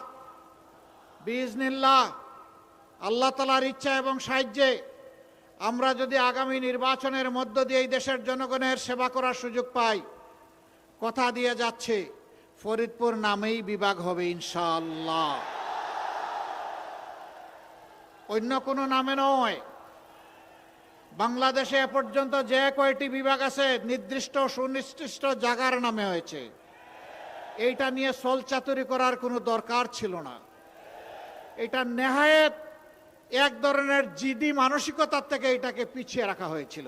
বিইজনিল্লাহ, আল্লাহ তাআলার ইচ্ছা এবং সাহায্যে আমরা যদি আগামী নির্বাচনের মধ্য দিয়ে এই দেশের জনগণের সেবা করার সুযোগ পাই, কথা দিয়ে যাচ্ছে ফরিদপুর নামেই বিভাগ হবে ইনশাআল্লাহ, অন্য কোনো নামে নয়। বাংলাদেশে এ পর্যন্ত যে কয়টি বিভাগ আছে নির্দিষ্ট সুনির্দিষ্ট জায়গার নামে হয়েছে। এইটা নিয়ে ছলচাতুরি করার কোনো দরকার ছিল না। এটা নেহায়েত এক ধরনের জিদি মানসিকতার থেকে এটাকে পিছিয়ে রাখা হয়েছিল।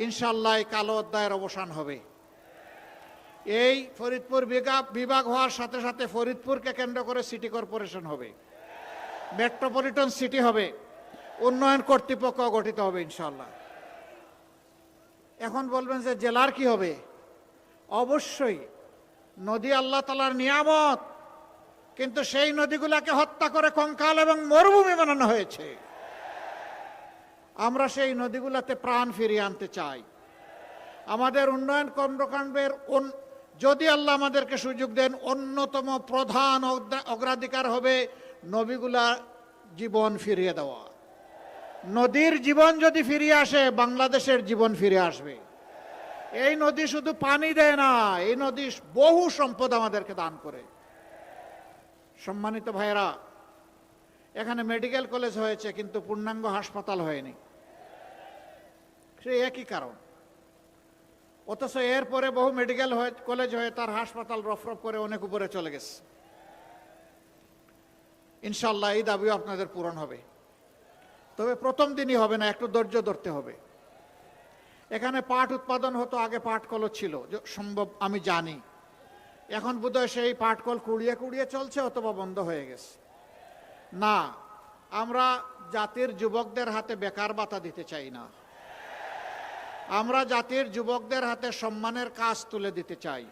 ইনশাআল্লাহ এই কালো অধ্যায়ের অবসান হবে। এই ফরিদপুর বিভাগ হওয়ার সাথে সাথে ফরিদপুরকে কেন্দ্র করে সিটি কর্পোরেশন হবে, মেট্রোপলিটন সিটি হবে, উন্নয়ন কর্তৃপক্ষ গঠিত হবে ইনশাআল্লাহ। এখন বলবেন যে জেলার কি হবে? অবশ্যই নদী আল্লাহ তাআলার নিয়ামত, কিন্তু সেই নদীগুলাকে হত্যা করে কঙ্কাল এবং মরুভূমি বানানো হয়েছে। আমরা সেই নদীগুলাতে প্রাণ ফিরিয়ে আনতে চাই। আমাদের উন্নয়ন কর্মকাণ্ডের যদি আল্লাহ আমাদেরকে সুযোগ দেন, অন্যতম প্রধান অগ্রাধিকার হবে নদীগুলা জীবন ফিরিয়ে দেওয়া। নদীর জীবন যদি ফিরিয়ে আসে, বাংলাদেশের জীবন ফিরে আসবে। এই নদী শুধু পানি দেয় না, এই নদী বহু সম্পদ আমাদেরকে দান করে। সম্মানিত ভাইরা, এখানে মেডিকেল কলেজ হয়েছে কিন্তু পূর্ণাঙ্গ হাসপাতাল হয়নি, সেই একই কারণ। অথচ এরপরে বহু মেডিকেল কলেজ হয়ে তার হাসপাতাল রফরফ করে অনেক উপরে চলে গেছে। ইনশাআল্লাহ এই দাবিও আপনাদের পূরণ হবে, তবে প্রথম দিনই হবে না, একটু ধৈর্য ধরতে হবে। এখানে পাট উৎপাদন হতো, আগে পাট কল ছিল সম্ভব, আমি জানি। এখন বোধহয় সেই পাটকল কুড়িয়ে কুড়িয়ে চলছে অথবা বন্ধ হয়ে গেছে। না, আমরা জাতির যুবকদের হাতে বেকার ভাতা দিতে চাই না। আমরা জাতির যুবকদের হাতে সম্মানের কাজ তুলে দিতে চাই।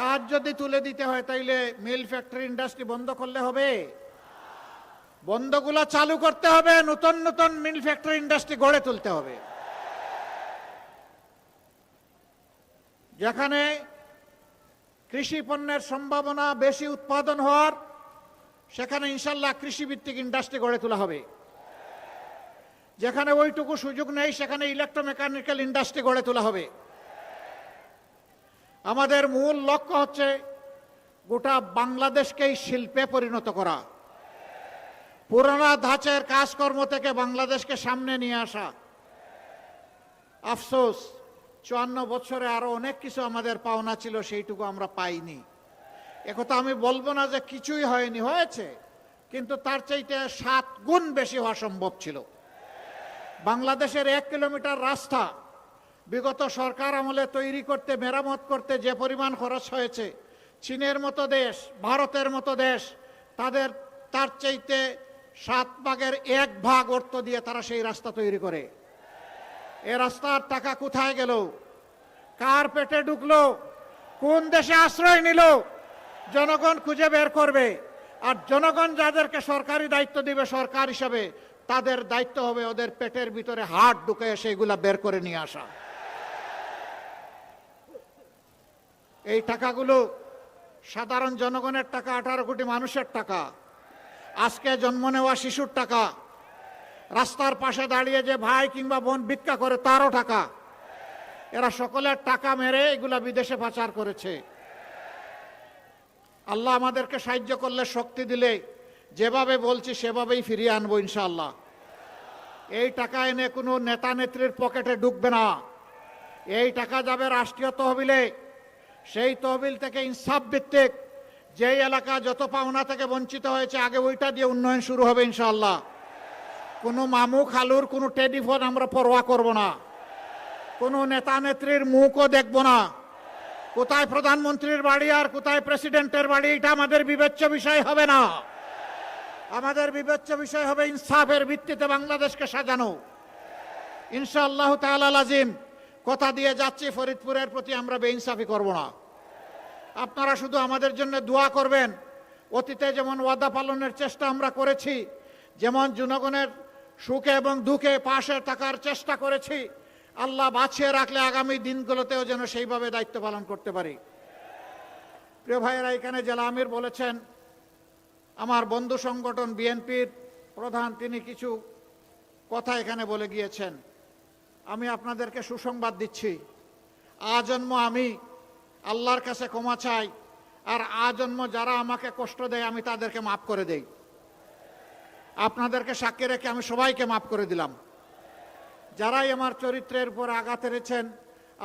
কাজ যদি তুলে দিতে হয় তাইলে মিল ফ্যাক্টরি ইন্ডাস্ট্রি বন্ধ করলে হবে? বন্ধগুলো চালু করতে হবে, নতুন নতুন মিল ফ্যাক্টরি ইন্ডাস্ট্রি গড়ে তুলতে হবে। যেখানে কৃষি পণ্যের সম্ভাবনা বেশি উৎপাদন হওয়ার, সেখানে ইনশাল্লাহ কৃষিভিত্তিক ইন্ডাস্ট্রি গড়ে তোলা হবে। যেখানে ওইটুকু সুযোগ নেই সেখানে ইলেকট্রোমেকানিক্যাল ইন্ডাস্ট্রি গড়ে তোলা হবে। আমাদের মূল লক্ষ্য হচ্ছে গোটা বাংলাদেশকেই শিল্পে পরিণত করা, পুরানা ধাঁচের কাজকর্ম থেকে বাংলাদেশকে সামনে নিয়ে আসা। আফসোস 54 বছরে আরো অনেক কিছু আমাদের পাওনা ছিল, সেইটুকু আমরা পাইনি। একথা আমি বলবো না যে কিছুই হয়নি, হয়েছে, কিন্তু তার চাইতে 7 গুণ বেশি হওয়া সম্ভব ছিল। বাংলাদেশের 1 কিলোমিটার রাস্তা বিগত সরকার আমলে তৈরি করতে, মেরামত করতে যে পরিমাণ খরচ হয়েছে, চীনের মতো দেশ, ভারতের মতো দেশ, তার চাইতে 7 ভাগের 1 ভাগ অর্থ দিয়ে তারা সেই রাস্তা তৈরি করে। এ রাস্তার টাকা কোথায় গেল? কার পেটে ঢুকলো? কোন দেশে আশ্রয় নিল? জনগণ খুঁজে বের করবে। আর জনগণ যাদেরকে সরকারি দায়িত্ব দিবে সরকার হিসাবে, তাদের দায়িত্ব হবে ওদের পেটের ভিতরে হাত ঢুকে সেইগুলা বের করে নিয়ে আসা। এই টাকাগুলো সাধারণ জনগণের টাকা, 18 কোটি মানুষের টাকা, আজকে জন্ম নেওয়া শিশুর টাকা, রাস্তার পাশে দাঁড়িয়ে যে ভাই কিংবা বোন ভিক্ষা করে তারও টাকা। এরা সকলের টাকা মেরে এগুলা বিদেশে পাচার করেছে। আল্লাহ আমাদেরকে সাহায্য করলে, শক্তি দিলে, যেভাবে বলছি সেভাবেই ফিরিয়ে আনবো ইনশাআল্লাহ। এই টাকা এনে কোনো নেতা নেত্রীর পকেটে ঢুকবে না। এই টাকা যাবে রাষ্ট্রীয় তহবিলে। সেই তহবিল থেকে ইনসাফ ভিত্তিক যেই এলাকা যত পাওনা থেকে বঞ্চিত হয়েছে আগে ওইটা দিয়ে উন্নয়ন শুরু হবে ইনশাআল্লাহ। কোনো মামু খালুর কোনো টেলিফোন আমরা পরোয়া করব না, কোনো নেতা নেত্রীর মুখও দেখব না। কোথায় প্রধানমন্ত্রীর বাড়ি আর কোথায় প্রেসিডেন্টের বাড়ি এটা আমাদের বিবেচ্য বিষয় হবে না। আমাদের বিবেচ্য বিষয় হবে ইনসাফের ভিত্তিতে বাংলাদেশকে সাজানো। ইনশাআল্লাহ তাআলা লাজিম কথা দিয়ে যাচ্ছি, ফরিদপুরের প্রতি আমরা বেইনসাফি করব না। আপনারা শুধু আমাদের জন্য দোয়া করবেন। অতীতে যেমন ওয়াদা পালনের চেষ্টা আমরা করেছি, যেমন জনগণের সুখে এবং দুঃখে পাশে থাকার চেষ্টা করেছি, আল্লাহ বাঁচিয়ে রাখলে আগামী দিনগুলোতেও যেন সেইভাবে দায়িত্ব পালন করতে পারি। প্রিয় ভাইয়েরা, এখানে জেলা আমির বলেছেন, আমার বন্ধু সংগঠন বিএনপির প্রধান তিনি কিছু কথা এখানে বলে গিয়েছেন। আমি আপনাদেরকে সুসংবাদ দিচ্ছি, আজন্ম আমি আল্লাহর কাছে ক্ষমা চাই, আর আজন্ম যারা আমাকে কষ্ট দেয় আমি তাদেরকে মাফ করে দেই। আপনাদেরকে সাক্ষী রেখে আমি সবাইকে মাফ করে দিলাম। যারাই আমার চরিত্রের উপর আঘাত এনেছেন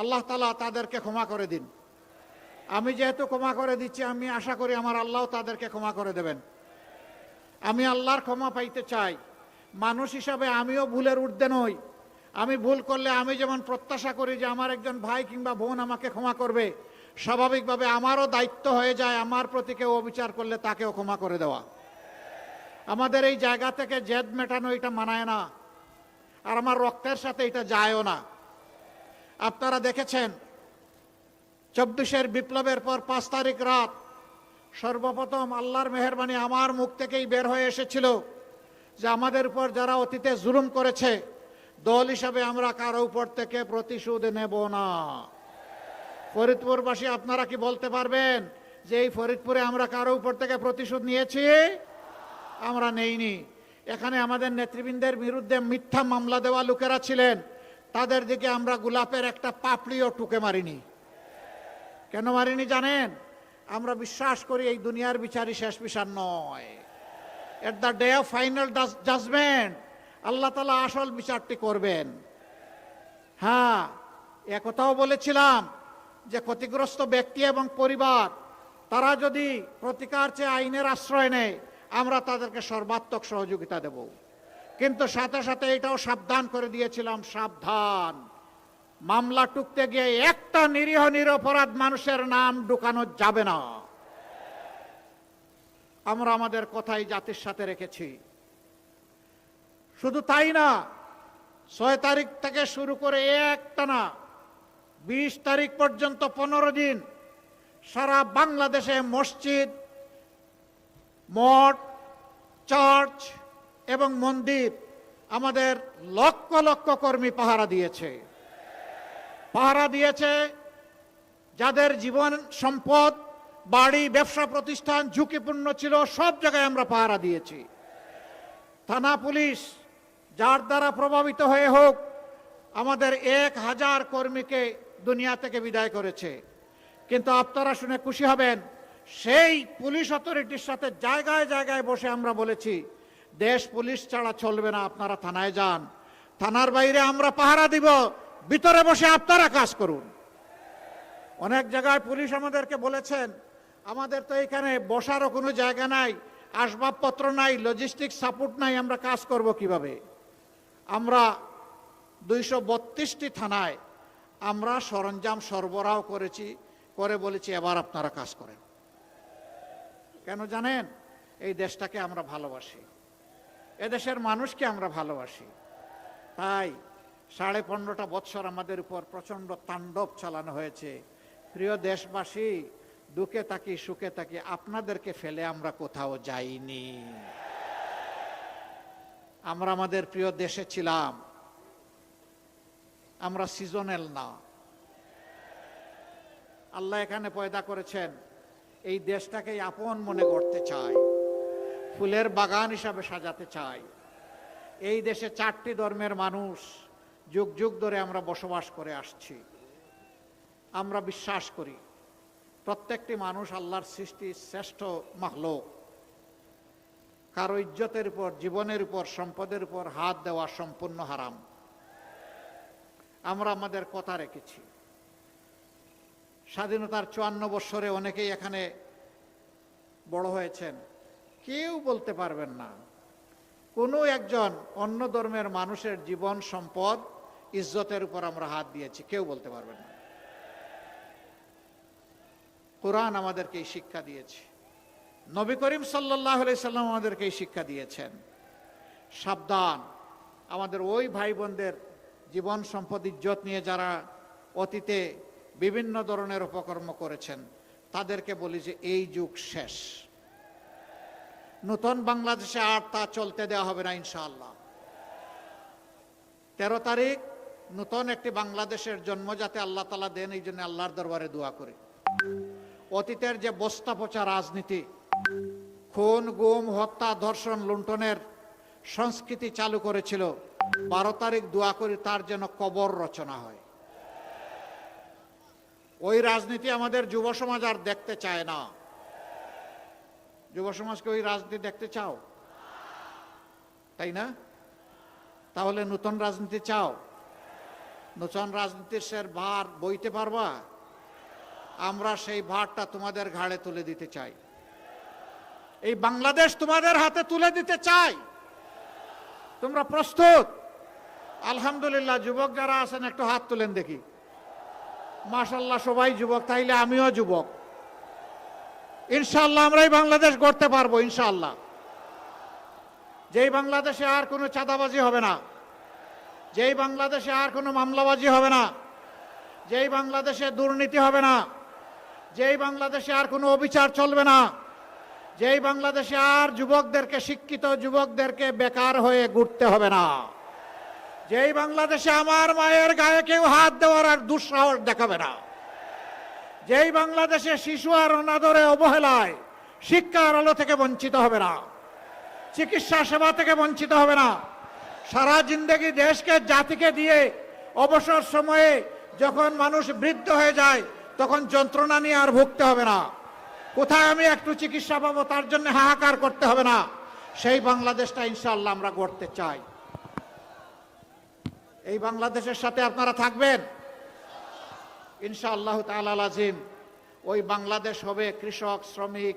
আল্লাহ তাআলা তাদেরকে ক্ষমা করে দিন। আমি যেহেতু ক্ষমা করে দিচ্ছি, আমি আশা করি আমার আল্লাহ তাদেরকে ক্ষমা করে দেবেন। আমি আল্লাহর ক্ষমা পাইতে চাই। মানুষ হিসাবে আমিও ভুলের ঊর্ধ্বে নই। আমি ভুল করলে আমি যেমন প্রত্যাশা করি যে আমার একজন ভাই কিংবা বোন আমাকে ক্ষমা করবে, স্বাভাবিকভাবে আমারও দায়িত্ব হয়ে যায় আমার প্রতি কেউ অবিচার করলে তাকেও ক্ষমা করে দেওয়া। আমাদের এই জায়গা থেকে জেদ মেটানো এটা মানায় না, আর আমার রক্তের সাথে এটা যায়ও না। আপনারা দেখেছেন 24-এর বিপ্লবের পর 5 তারিখ রাত সর্বপ্রথম আল্লাহর মেহেরবানি আমার মুখ থেকেই বের হয়ে এসেছিল যে আমাদের উপর যারা অতীতে জুলুম করেছে, দল হিসাবে আমরা কারো উপর থেকে প্রতিশোধ নেব না। ফরিদপুরবাসী আপনারা কি বলতে পারবেন যে এই ফরিদপুরে আমরা কারো উপর থেকে প্রতিশোধ নিয়েছি? আমরা নেইনি। এখানে আমাদের নেতৃবৃন্দের বিরুদ্ধে মিথ্যা মামলা দেওয়া লোকেরা ছিলেন, তাদের দিকে আমরা গোলাপের একটা পাপড়িও টুকে মারিনি। কেন মারিনি জানেন? আমরা বিশ্বাস করি এই দুনিয়ার বিচারই শেষ বিচার নয়। At the day of final judgement আল্লাহ তাআলা আসল বিচারটি করবেন। হ্যাঁ, একথাও বলেছিলাম যে ক্ষতিগ্রস্ত ব্যক্তি এবং পরিবার তারা যদি প্রতিকার চেয়ে আইনের আশ্রয় নেয় আমরা তাদেরকে সর্বাত্মক সহযোগিতা দেব। কিন্তু সাথে সাথে এটাও সাবধান করে দিয়েছিলাম, সাবধান, মামলা টুকতে গিয়ে একটা নিরীহ নিরপরাধ মানুষের নাম ঢুকানো যাবে না। আমরা আমাদের কথাই জাতির সাথে রেখেছি। শুধু তাই না, 6 তারিখ থেকে শুরু করে একটানা 20 তারিখ পর্যন্ত 15 দিন সারা বাংলাদেশে মসজিদ, মঠ, চার্চ এবং মন্দির আমাদের লক্ষ লক্ষ কর্মী পাহারা দিয়েছে। যাদের জীবন সম্পদ, বাড়ি, ব্যবসা প্রতিষ্ঠান ঝুঁকিপূর্ণ ছিল, সব জায়গায় আমরা পাহারা দিয়েছি। থানা পুলিশ যার দ্বারা প্রভাবিত হয়ে হোক আমাদের 1000 কর্মীকে দুনিয়া থেকে বিদায় করেছে। কিন্তু আপনারা শুনে খুশি হবেন, সেই পুলিশ অথরিটির সাথে জায়গায় জায়গায় বসে আমরা বলেছি, দেশ পুলিশ ছাড়া চলবে না, আপনারা থানায় যান, থানার বাইরে আমরা পাহারা দিব, ভিতরে বসে আপনারা কাজ করুন। অনেক জায়গায় পুলিশ আমাদেরকে বলেছেন, আমাদের তো এখানে বসারও কোনো জায়গা নাই, আসবাবপত্র নাই, লজিস্টিক সাপোর্ট নাই, আমরা কাজ করব কিভাবে? আমরা 232টি থানায় আমরা সরঞ্জাম সরবরাহ করে বলেছি, এবার আপনারা কাজ করেন। কেন জানেন? এই দেশটাকে আমরা ভালোবাসি, এদেশের মানুষকে আমরা ভালোবাসি। তাই 15.5 বৎসর আমাদের উপর প্রচন্ড তাণ্ডব চালানো হয়েছে। প্রিয় দেশবাসী, দুঃখে থাকি সুখে থাকি, আপনাদেরকে ফেলে আমরা কোথাও যাইনি। আমরা আমাদের প্রিয় দেশে ছিলাম, আমরা সিজনাল না। আল্লাহ এখানে পয়দা করেছেন, এই দেশটাকে আপন মনে করতে চাই, ফুলের বাগান হিসাবে সাজাতে চাই। এই দেশে 4টি ধর্মের মানুষ যুগ যুগ ধরে আমরা বসবাস করে আসছি। আমরা বিশ্বাস করি প্রত্যেকটি মানুষ আল্লাহর সৃষ্টি শ্রেষ্ঠ মাখলুক। কারো ইজ্জতের উপর, জীবনের উপর, সম্পদের উপর হাত দেওয়া সম্পূর্ণ হারাম। আমরা আমাদের কথা রেখেছি। স্বাধীনতার 54 বৎসরে অনেকেই এখানে বড় হয়েছেন, কেউ বলতে পারবেন না কোনো একজন অন্য ধর্মের মানুষের জীবন, সম্পদ, ইজ্জতের উপর আমরা হাত দিয়েছি, কেউ বলতে পারবেন না। কোরআন আমাদেরকে এই শিক্ষা দিয়েছে, নবী করিম সাল্লাল্লাহু আলাইহি সাল্লাম আমাদেরকে এই শিক্ষা দিয়েছেন। সাবধান, আমাদের ওই ভাই বোনদের জীবন, সম্পদ, ইজ্জত নিয়ে যারা অতীতে বিভিন্ন ধরনের অপকর্ম করেছেন, তাদেরকে বলি যে এই যুগ শেষ। নতুন বাংলাদেশে আর তা চলতে দেওয়া হবে না ইনশাআল্লাহ। 13 তারিখ নতুন একটি বাংলাদেশের জন্ম যাতে আল্লাহ তাআলা দেন, এই জন্য আল্লাহর দরবারে দোয়া করি। অতীতের যে বস্তা পচা রাজনীতি, খুন, গুম, হত্যা, ধর্ষণ, লুণ্ঠনের সংস্কৃতি চালু করেছিল, 12 তারিখ দোয়া করি তার যেন কবর রচনা হয়। ওই রাজনীতি আমাদের যুব সমাজ আর দেখতে চায় না। যুব সমাজকে ওই রাজনীতি দেখতে চাও? তাই না? তাহলে নতুন রাজনীতি চাও? নতুন রাজনীতির সে ভার বইতে পারবা? আমরা সেই ভারটা তোমাদের ঘাড়ে তুলে দিতে চাই। এই বাংলাদেশ তোমাদের হাতে তুলে দিতে চাই। তোমরা প্রস্তুত? আলহামদুলিল্লাহ, যুবক যারা আছেন একটু হাত তুলেন দেখি। মাশাআল্লাহ, সবাই যুবক, তাইলে আমিও যুবক। ইনশাআল্লাহ আমরা এই বাংলাদেশ গড়তে পারবো ইনশাআল্লাহ। যেই বাংলাদেশে আর কোনো চাঁদাবাজি হবে না, যেই বাংলাদেশে আর কোনো মামলাবাজি হবে না, যেই বাংলাদেশে দুর্নীতি হবে না, যেই বাংলাদেশে আর কোনো অবিচার চলবে না, যেই বাংলাদেশে আর যুবকদেরকে, শিক্ষিত যুবকদেরকে বেকার হয়ে ঘুরতে হবে না, যেই বাংলাদেশে আমার মায়ের গায়ে কেউ হাত দেওয়ার আর দুঃসাহস দেখাবে না, যেই বাংলাদেশে শিশু আর অনাদরে, অবহেলায় শিক্ষার আলো থেকে বঞ্চিত হবে না, চিকিৎসা সেবা থেকে বঞ্চিত হবে না, সারা জিন্দেগি দেশকে, জাতিকে দিয়ে অবসর সময়ে যখন মানুষ বৃদ্ধ হয়ে যায় তখন যন্ত্রণা নিয়ে আর ভুগতে হবে না, কোথায় আমি একটু চিকিৎসা পাবো তার জন্য হাহাকার করতে হবে না। সেই বাংলাদেশটা ইনশাআল্লাহ আমরা গড়তে চাই। এই বাংলাদেশের সাথে আপনারা থাকবেন ইনশাআল্লাহ তাআলা আজিম। ওই বাংলাদেশ হবে কৃষক, শ্রমিক,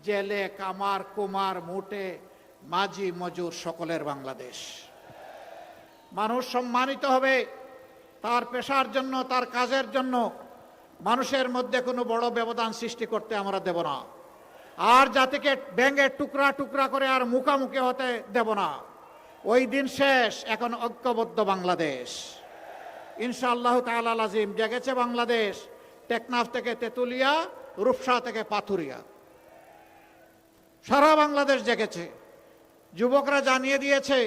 জেলে, কামার, কুমার, মুটে, মাঝি, মজুর সকলের বাংলাদেশ। মানুষ সম্মানিত হবে, তার পেশার জন্য, তার কাজের জন্য মানুষের মধ্যে কোনো বড় ব্যবধান সৃষ্টি করতে আমরা দেব না। আর জাতিকে ভেঙে টুকরা টুকরা করে আর মুখামুখি হতে দেব না। ওই দিন শেষ, এখন ঐক্যবদ্ধ বাংলাদেশ। ইনশাআল্লাহ তাআলা আজিম। জেগেছে বাংলাদেশ, টেকনাফ থেকে তেতুলিয়া, রূপসা থেকে পাথুরিয়া, সারা বাংলাদেশ জেগেছে। যুবকরা জানিয়ে দিয়েছে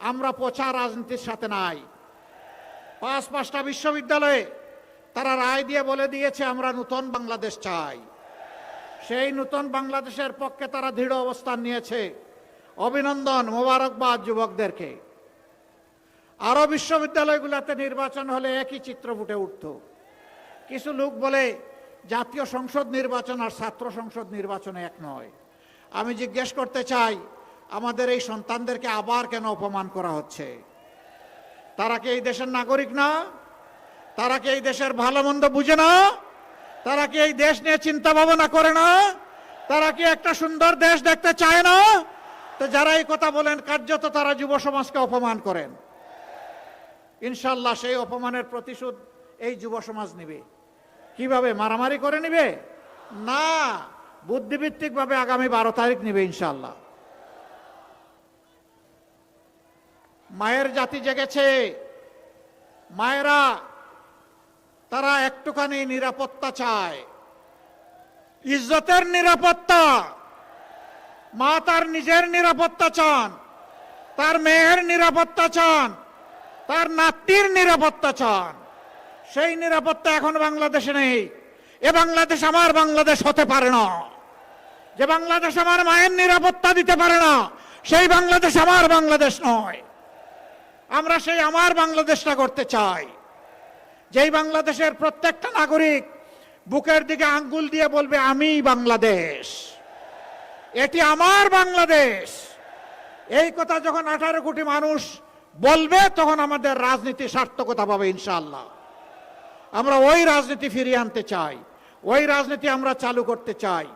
আমরা পচা রাজনীতির সাথে নাই। পাঁচটা বিশ্ববিদ্যালয়ে তারা রায় দিয়ে বলে দিয়েছে আমরা নতুন বাংলাদেশ চাই। সেই নতুন বাংলাদেশের পক্ষে তারা দৃঢ় অবস্থান নিয়েছে। অভিনন্দন, মোবারকবাদ যুবকদেরকে। আরো বিশ্ববিদ্যালয়গুলোতে নির্বাচন হলে একই চিত্র ফুটে উঠত। কিছু লোক বলে জাতীয় সংসদ নির্বাচন আর ছাত্র সংসদ নির্বাচনে এক নয়। আমি জিজ্ঞেস করতে চাই, আমাদের এই সন্তানদেরকে আবার কেন অপমান করা হচ্ছে? তারা কি এই দেশের নাগরিক না? তারা কি এই দেশের ভালো মন্দ বুঝে না? তারা কি এই দেশ নিয়ে চিন্তা ভাবনা করে না? তারা কি একটা সুন্দর দেশ দেখতে চায় না? তো যারা এই কথা বলেন, কার্যত তারা যুব সমাজকে অপমান করেন। ইনশাল্লাহ সেই অপমানের প্রতিশোধ এই যুব সমাজ নিবে। কিভাবে? মারামারি করে নিবে না, বুদ্ধিভিত্তিক ভাবে আগামী 12 তারিখ নিবে ইনশাল্লাহ। মায়ের জাতি জেগেছে। মায়েরা তারা একটুখানি নিরাপত্তা চায়, ইজ্জতের নিরাপত্তা। মা তার নিজের নিরাপত্তা চান, তার মেয়ের নিরাপত্তা চান, তার নাতির নিরাপত্তা চান। সেই নিরাপত্তা এখন বাংলাদেশে নেই। এ বাংলাদেশ আমার বাংলাদেশ হতে পারে না। যে বাংলাদেশ আমার মায়ের নিরাপত্তা দিতে পারে না, সেই বাংলাদেশ আমার বাংলাদেশ নয়। আমরা সেই আমার বাংলাদেশটা করতে চাই, যেই বাংলাদেশের প্রত্যেকটা নাগরিক বুকের দিকে আঙ্গুল দিয়ে বলবে আমি বাংলাদেশ, এটি আমার বাংলাদেশ। এই কথা যখন 18 কোটি মানুষ বলবে, তখন আমাদের রাজনীতি সার্থকতা পাবে ইনশাআল্লাহ। আমরা ওই রাজনীতি ফিরিয়ে আনতে চাই, ওই রাজনীতি আমরা চালু করতে চাই।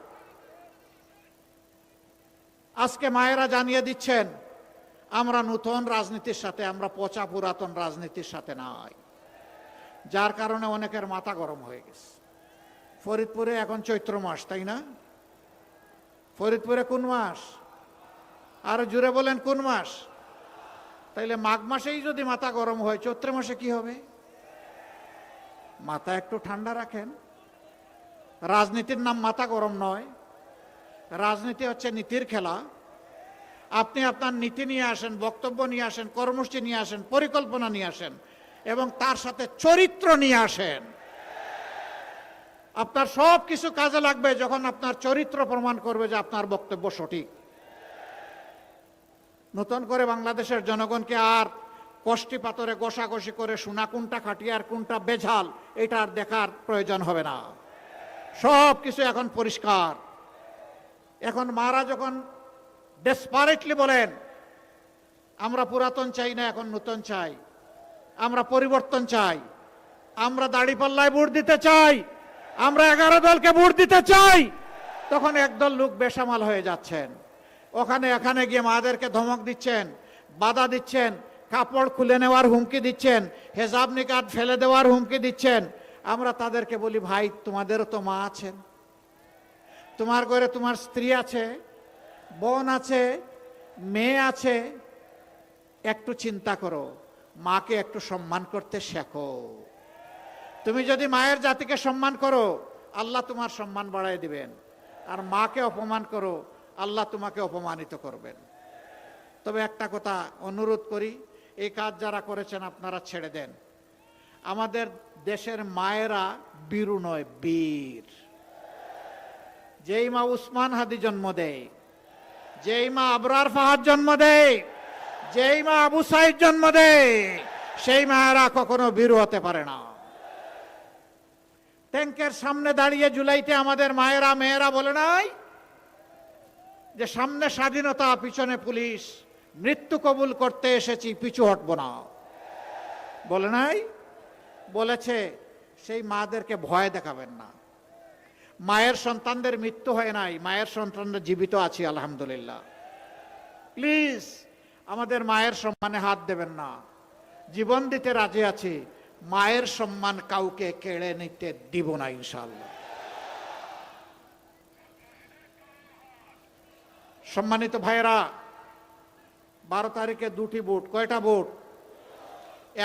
আজকে মায়েরা জানিয়ে দিচ্ছেন আমরা নতুন রাজনীতির সাথে, আমরা পচা পুরাতন রাজনীতির সাথে নাই। যার কারণে অনেকের মাথা গরম হয়ে গেছে। ফরিদপুরে এখন চৈত্র মাস, তাই না? ফরিদপুরে কোন মাস? আর জুড়ে বলেন কোন মাস? তাইলে মাঘ মাসেই যদি মাথা গরম হয়, চৈত্র মাসে কি হবে? মাথা একটু ঠান্ডা রাখেন। রাজনীতির নাম মাথা গরম নয়, রাজনীতি হচ্ছে নীতির খেলা। আপনি আপনার নীতি নিয়ে আসেন, বক্তব্য নিয়ে আসেন, কর্মসূচি নিয়ে আসেন, পরিকল্পনা নিয়ে আসেন এবং তার সাথে চরিত্র নিয়ে আসেন। আপনার সব কিছু কাজে লাগবে যখন আপনার চরিত্র প্রমাণ করবে যে আপনার বক্তব্য সঠিক। নতুন করে বাংলাদেশের জনগণকে আর কষ্টি পাথরে গোসাগসি করে শোনা কোনটা খাঁটি আর কোনটা বেঝাল, এটা আর দেখার প্রয়োজন হবে না। সব কিছু এখন পরিষ্কার। এখন মারা যখন ডেসপারেটলি বলেন আমরা পুরাতন চাই না, এখন নতুন চাই, আমরা পরিবর্তন চাই, আমরা দাড়িপাল্লায় ভোট দিতে চাই, আমরা 11 দলকে ভোট দিতে চাই, তখন একদল লোক বেসামাল হয়ে যাচ্ছেন। এখানে গিয়ে মাদেরকে ধমক দিচ্ছেন, বাধা দিচ্ছেন, কাপড় খুলে নেওয়ার হুমকি দিচ্ছেন, হেজাব নিকাত ফেলে দেওয়ার হুমকি দিচ্ছেন। আমরা তাদেরকে বলি ভাই, তোমাদেরও তো মা আছেন, তোমার ঘরে তোমার স্ত্রী আছে, বোন আছে, মেয়ে আছে, একটু চিন্তা করো, মাকে একটু সম্মান করতে শেখো। তুমি যদি মায়ের জাতিকে সম্মান করো, আল্লাহ তোমার সম্মান বাড়াই দিবেন। আর মাকে অপমান করো, আল্লাহ তোমাকে অপমানিত করবেন। তবে একটা কথা অনুরোধ করি, এই কাজ যারা করেছেন আপনারা ছেড়ে দেন। আমাদের দেশের মায়েরা বীরু নয়, বীর। যেই মা উসমান হাদি জন্ম দেয়, যেই মা আবরার ফাহাদ জন্ম দেয়, যেই মা আবু সাইদ জন্ম দেয়, সেই মায়েরা কখনো বীর হতে পারে না। ট্যাঙ্কের সামনে দাঁড়িয়ে জুলাইতে আমাদের মায়েরা মেয়েরা বলে নাই যে সামনে স্বাধীনতা, পিছনে পুলিশ, মৃত্যু কবুল করতে এসেছি, পিছু হটবো না, বলে নাই? বলেছে। সেই মাদেরকে ভয় দেখাবেন না। মায়ের সন্তানদের মৃত্যু হয় নাই, মায়ের সন্তানরা জীবিত আছে আলহামদুলিল্লাহ। প্লিজ আমাদের মায়ের সম্মানে হাত দেবেন না। জীবন দিতে রাজি আছি, মায়ের সম্মান কাউকে কেড়ে নিতে দিব না ইনশাআল্লাহ। সম্মানিত ভাইয়েরা, 12 তারিখে 2টি ভোট। কয়টা ভোট?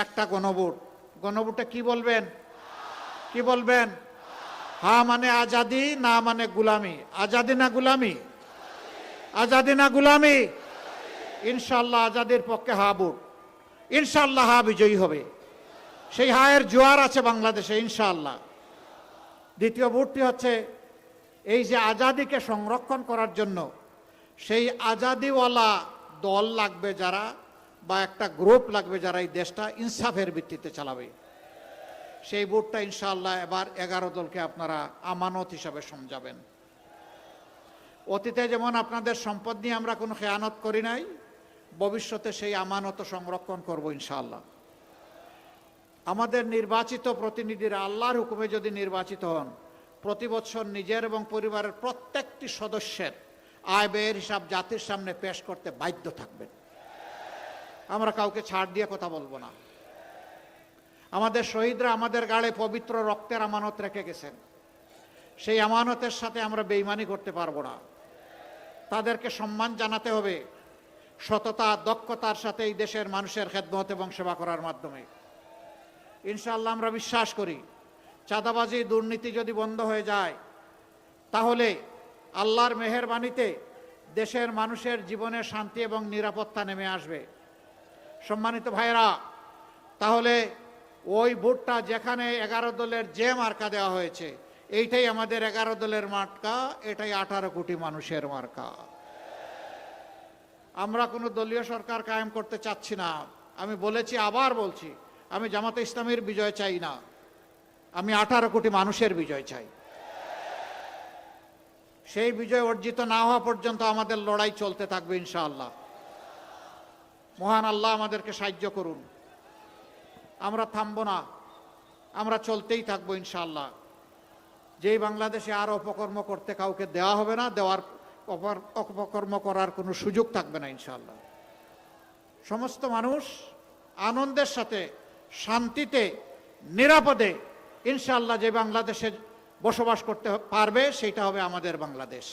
একটা গণভোট। গণভোটে কি বলবেন? কি বলবেন? হ্যাঁ মানে আজাদি, না মানে গুলামি। আজাদি না গুলামি? আজাদি না গুলামি? ইনশাআল্লাহ আজাদির পক্ষে হা ভোট। ইনশাআল্লাহ হা বিজয়ী হবে। সেই হায়ের জোয়ার আছে বাংলাদেশে ইনশাআল্লাহ। দ্বিতীয় ভোটটি হচ্ছে এই যে আজাদিকে সংরক্ষণ করার জন্য সেই আজাদিওয়ালা দল লাগবে যারা, বা একটা গ্রুপ লাগবে যারা এই দেশটা ইনসাফের ভিত্তিতে চালাবে। সেই ভোটটা ইনশাআল্লাহ এবার 11 দলকে আপনারা আমানত হিসাবে সমঝাবেন। অতীতে যেমন আপনাদের সম্পদ নিয়ে আমরা কোনো খেয়ানত করি নাই, ভবিষ্যতে সেই আমানত সংরক্ষণ করব ইনশাআল্লাহ। আমাদের নির্বাচিত প্রতিনিধিরা আল্লাহর হুকুমে যদি নির্বাচিত হন, প্রতি বছর নিজের এবং পরিবারের প্রত্যেকটি সদস্যের আয় ব্যয়ের হিসাব জাতির সামনে পেশ করতে বাধ্য থাকবেন। আমরা কাউকে ছাড় দিয়ে কথা বলবো না। আমাদের শহীদরা আমাদের গাড়ে পবিত্র রক্তের আমানত রেখে গেছেন। সেই আমানতের সাথে আমরা বেইমানি করতে পারবো না। তাদেরকে সম্মান জানাতে হবে সততা, দক্ষতার সাথে এই দেশের মানুষের খেদমত এবং সেবা করার মাধ্যমে। ইনশাআল্লাহ আমরা বিশ্বাস করি চাঁদাবাজি, দুর্নীতি যদি বন্ধ হয়ে যায়, তাহলে আল্লাহর মেহেরবানিতে দেশের মানুষের জীবনে শান্তি এবং নিরাপত্তা নেমে আসবে। সম্মানিত ভাইরা, তাহলে ওই ভোটটা যেখানে 11 দলের যে মার্কা দেওয়া হয়েছে, এইটাই আমাদের 11 দলের মার্কা, এটাই 18 কোটি মানুষের মার্কা। আমরা কোনো দলীয় সরকার কায়েম করতে চাচ্ছি না। আমি বলেছি, আবার বলছি, আমি জামাতে ইসলামীর বিজয় চাই না, আমি 18 কোটি মানুষের বিজয় চাই। সেই বিজয় অর্জিত না হওয়া পর্যন্ত আমাদের লড়াই চলতে থাকবে ইনশাআল্লাহ। মহান আল্লাহ আমাদেরকে সাহায্য করুন। আমরা থামবো না, আমরা চলতেই থাকবো ইনশাআল্লাহ। যেই বাংলাদেশে আর অপকর্ম করতে কাউকে দেওয়া হবে না, দেওয়ার অপকর্ম করার কোনো সুযোগ থাকবে না ইনশাআল্লাহ। সমস্ত মানুষ আনন্দের সাথে, শান্তিতে, নিরাপদে ইনশাআল্লাহ যে বাংলাদেশে বসবাস করতে পারবে, সেটা হবে আমাদের বাংলাদেশ।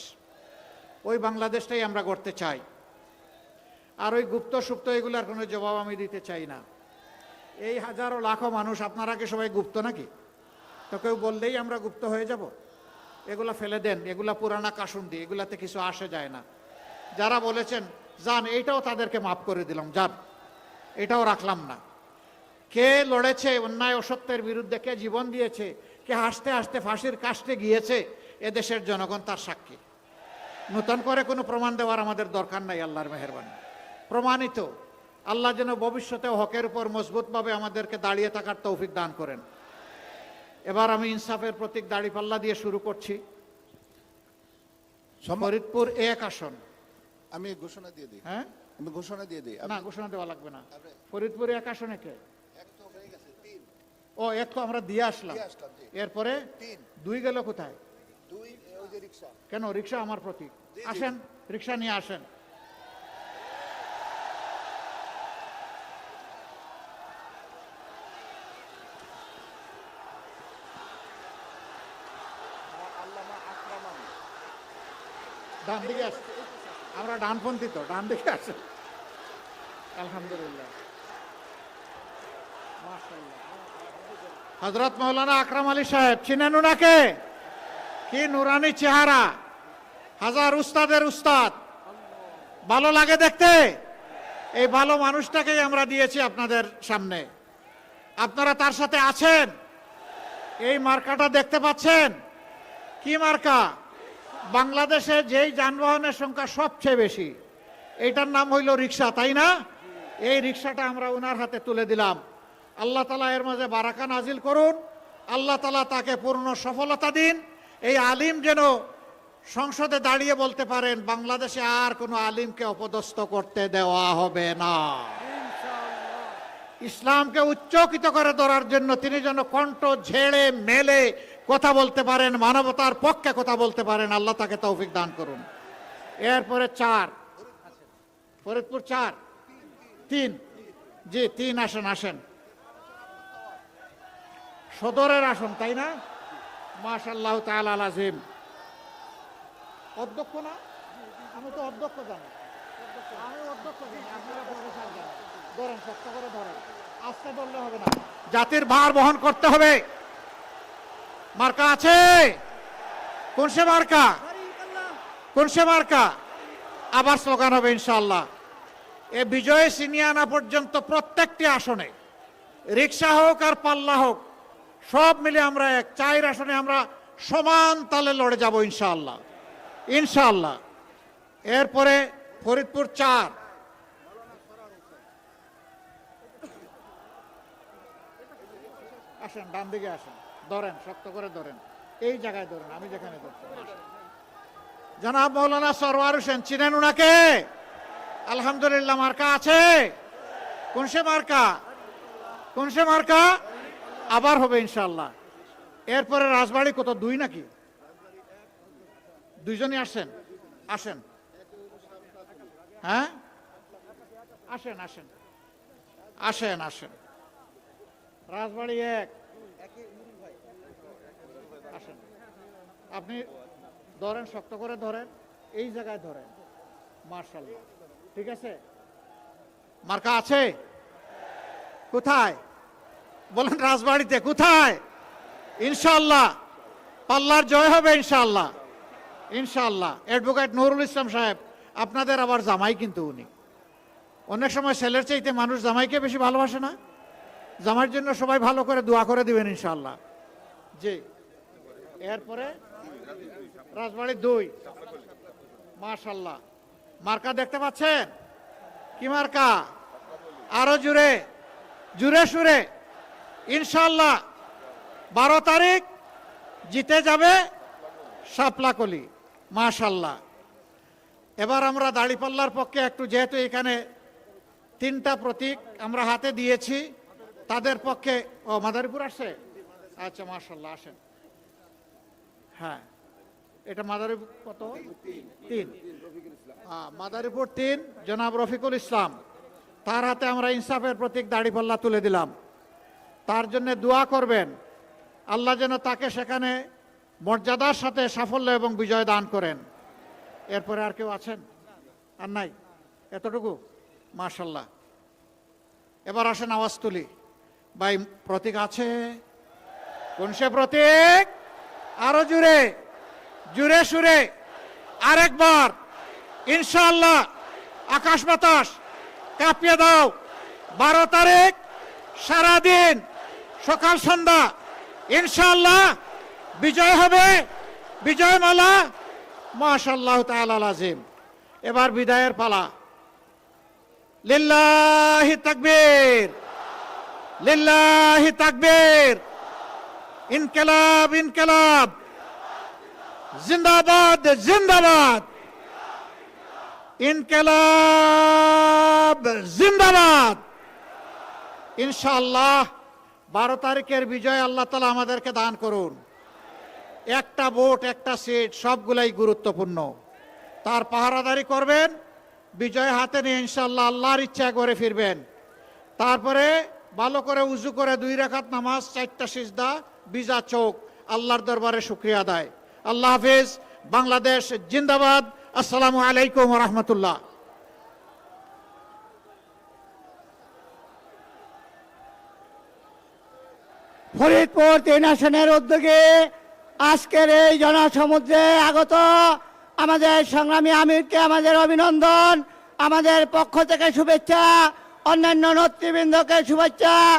ওই বাংলাদেশটাই আমরা গড়তে চাই। আর ওই গুপ্ত সুপ্ত এগুলার কোনো জবাব আমি দিতে চাই না। এই হাজারো লাখো মানুষ, আপনারা কি সবাই গুপ্ত নাকি? তো কেউ বললেই আমরা গুপ্ত হয়ে যাব? এগুলা ফেলে দেন, এগুলা পুরানা কাসুন্দি, এগুলাতে কিছু আসে যায় না। যারা বলেছেন যান, এইটাও তাদেরকে মাফ করে দিলাম, যান, এটাও রাখলাম না। কে লড়েছে অন্যায় অসত্যের বিরুদ্ধে, কে জীবন দিয়েছে, কে হাসতে হাসতে ফাঁসির কাস্টে গিয়েছে, এদেশের জনগণ তার সাক্ষী। নতুন করে কোনো প্রমাণ দেওয়ার আমাদের দরকার নাই। আল্লাহর মেহেরবানি প্রমাণিত। আল্লাহ যেন ভবিষ্যতেও হকের উপর মজবুতভাবে আমাদেরকে দাঁড়িয়ে থাকার তৌফিক দান করেন। এবার আমি ইনসাফের প্রতীক দাঁড়িপাল্লা দিয়ে শুরু করছি। ফরিদপুর 1 আসন। আমি ঘোষণা দিয়ে দিই। হ্যাঁ, আমি ঘোষণা দিয়ে দিই। না, ঘোষণা দেওয়া লাগবে না। ফরিদপুর 1 আসনে কে? ও, 1 তো আমরা দিয়ে আসলাম। এরপরে 2 গেল কোথায়? কেন? রিক্সা আমার প্রতীক। আসেন, রিক্সা নিয়ে আসেন। ডান দিকে আসেন, আমরা ডানপন্থী তো, ডান দিকে আসেন। আলহামদুলিল্লাহ, হযরত মাওলানা আকরাম আলী সাহেব, চিনেন উনাকে? কি নুরানি চেহারা, হাজার উস্তাদের উস্তাদ, ভালো লাগে দেখতে। এই ভালো মানুষটাকেই আমরা দিয়েছি আপনাদের সামনে। আপনারা তার সাথে আছেন। এই মার্কাটা দেখতে পাচ্ছেন? কি মার্কা? বাংলাদেশে যেই যানবাহনের সংখ্যা সবচেয়ে বেশি, এটার নাম হইল রিক্সা, তাই না? এই রিক্সাটা আমরা ওনার হাতে তুলে দিলাম। আল্লাহ তাআলা এর মাঝে বারাকা নাজিল করুন। আল্লাহ তাআলা তাকে পূর্ণ সফলতা দিন। এই আলিম যেন সংসদে দাঁড়িয়ে বলতে পারেন, বাংলাদেশে আর কোনো আলিমকে অপদস্থ করতে দেওয়া হবে না। ইসলামকে উচ্চকিত করে ধরার জন্য তিনি যেন কণ্ঠ ঝেড়ে মেলে কথা বলতে পারেন, মানবতার পক্ষে কথা বলতে পারেন। আল্লাহ তাকে তৌফিক দান করুন। এরপরে 4, ফরিদপুর 4, 3, জি 3 আসেন, আসেন। সদরের আসন, তাই না? মাশাআল্লাহ তাআলা আজিম। অধ্যক্ষ না? আমি তো অধ্যক্ষ জানি, আমি অধ্যক্ষ জানি, আপনারা প্রফেসর জানেন। ধরেন, শক্ত করে ধরেন, আস্তে বললে হবে না, জাতির ভার বহন করতে হবে। মার্কা আছে? কোন সে মার্কা? কোন সে মার্কা? আবার স্লোগান হবে ইনশাআল্লাহ। এ বিজয় ছিনিয়ে আনা পর্যন্ত প্রত্যেকটি আসনে, রিক্সা হোক আর পাল্লা হোক, সব মিলে আমরা 4 আসনে আমরা সমান তালে লড়ে যাব ইনশাআল্লাহ, ইনশাআল্লাহ। এরপরে ফরিদপুর 4, আসেন, ডান দিকে আসেন, ধরেন, শক্ত করে ধরেন, এই জায়গায় ধরেন, আমি যেখানে ধরছি। জনাব মৌলানা সরওয়ার হোসেন, চিনেন উনাকে? আলহামদুলিল্লাহ। মার্কা আছে? কোন সে মার্কা? কোন সে মার্কা? আবার হবে ইনশাআল্লাহ। এরপরে রাজবাড়ি কত, 2 নাকি? 2 জনই আসেন, আসেন, হ্যাঁ আসেন, আসেন, আসেন, আসেন। রাজবাড়ি 1, আসেন। আপনি ধরেন, শক্ত করে ধরেন, এই জায়গায় ধরেন, মাশাআল্লাহ। ঠিক আছে? মার্কা আছে? কোথায় বলেন? রাজবাড়িতে। কোথায়? ইনশাআল্লাহ পাল্লার জয় হবে ইনশাআল্লাহ, ইনশাআল্লাহ। অ্যাডভোকেট নুরুল ইসলাম সাহেব, আপনাদের আবার জামাই, কিন্তু উনি অনেক সময় ছেলের চাইতে মানুষ জামাইকে বেশি ভালোবাসে না? জামাইয়ের জন্য সবাই ভালো করে দোয়া করে দিবেন ইনশাআল্লাহ। জি। এরপরে রাজবাড়ি 2, মাশাআল্লাহ। মার্কা দেখতে পাচ্ছেন? কি মার্কা? আরো জুড়ে, জুড়ে সুরে ইনশাআল্লাহ 12 তারিখ জিতে যাবে শাপলাকলি, মাশাআল্লাহ। এবার আমরা দাড়িপাল্লার পক্ষে একটু, যেহেতু এখানে 3টা প্রতীক আমরা হাতে দিয়েছি, তাদের পক্ষে। ও, মাদারীপুর আসছে? আচ্ছা, মাশাআল্লাহ, আসেন। হ্যাঁ, এটা মাদারীপুর কত? 3। মাদারীপুর 3, জনাব রফিকুল ইসলাম, তার হাতে আমরা ইনসাফের প্রতীক দাড়িপাল্লা তুলে দিলাম। তার জন্য দোয়া করবেন, আল্লাহ যেন তাকে সেখানে মর্যাদার সাথে সাফল্য এবং বিজয় দান করেন। এরপরে আর কেউ আছেন? আর নাই? এতটুকু? মাশাআল্লাহ। এবার আসেন, আওয়াজ তুলি। ভাই, প্রতীক আছে? কোন সে প্রতীক? আরো জুড়ে, জুড়ে সুরে আরেকবার ইনশাআল্লাহ আকাশ বাতাস কাঁপিয়ে দাও। 12 তারিখ সারাদিন, সকাল সন্ধ্যা ইনশাআল্লাহ বিজয় হবে, বিজয় মালা। মাশাআল্লাহ তাআলা আজিম। এবার বিদায়ের পালা। লিল্লাহি তাকবীর, লিল্লাহি তাকবীর। ইনকিলাব, ইনকিলাব, জিন্দাবাদ, জিন্দাবাদ, ইনকিলাব জিন্দাবাদ। ইনশাআল্লাহ 12 তারিখের বিজয় আল্লাহ তাআলা আমাদেরকে দান করুন। একটা ভোট, একটা সিট, সবগুলাই গুরুত্বপূর্ণ। তার পাহারাদারি করবেন, বিজয় হাতে নিয়ে ইনশাআল্লাহ আল্লাহর ইচ্ছা করে ফিরবেন। তারপরে ভালো করে উজু করে 2 রাকাত নামাজ, 4টা সিজদা, বিজা চোখ, আল্লাহর দরবারে শুকরিয়া আদায়। আল্লাহ হাফেজ। বাংলাদেশ জিন্দাবাদ। আসসালামু আলাইকুম ওয়া রাহমাতুল্লাহ। ফরিদপুর 3 আসনের উদ্যোগে আজকের এই জনসমুদ্রে আগত আমাদের সংগ্রামী আমিরকে আমাদের অভিনন্দন, আমাদের পক্ষ থেকে শুভেচ্ছা, অন্যান্য নেতৃবৃন্দকে শুভেচ্ছা।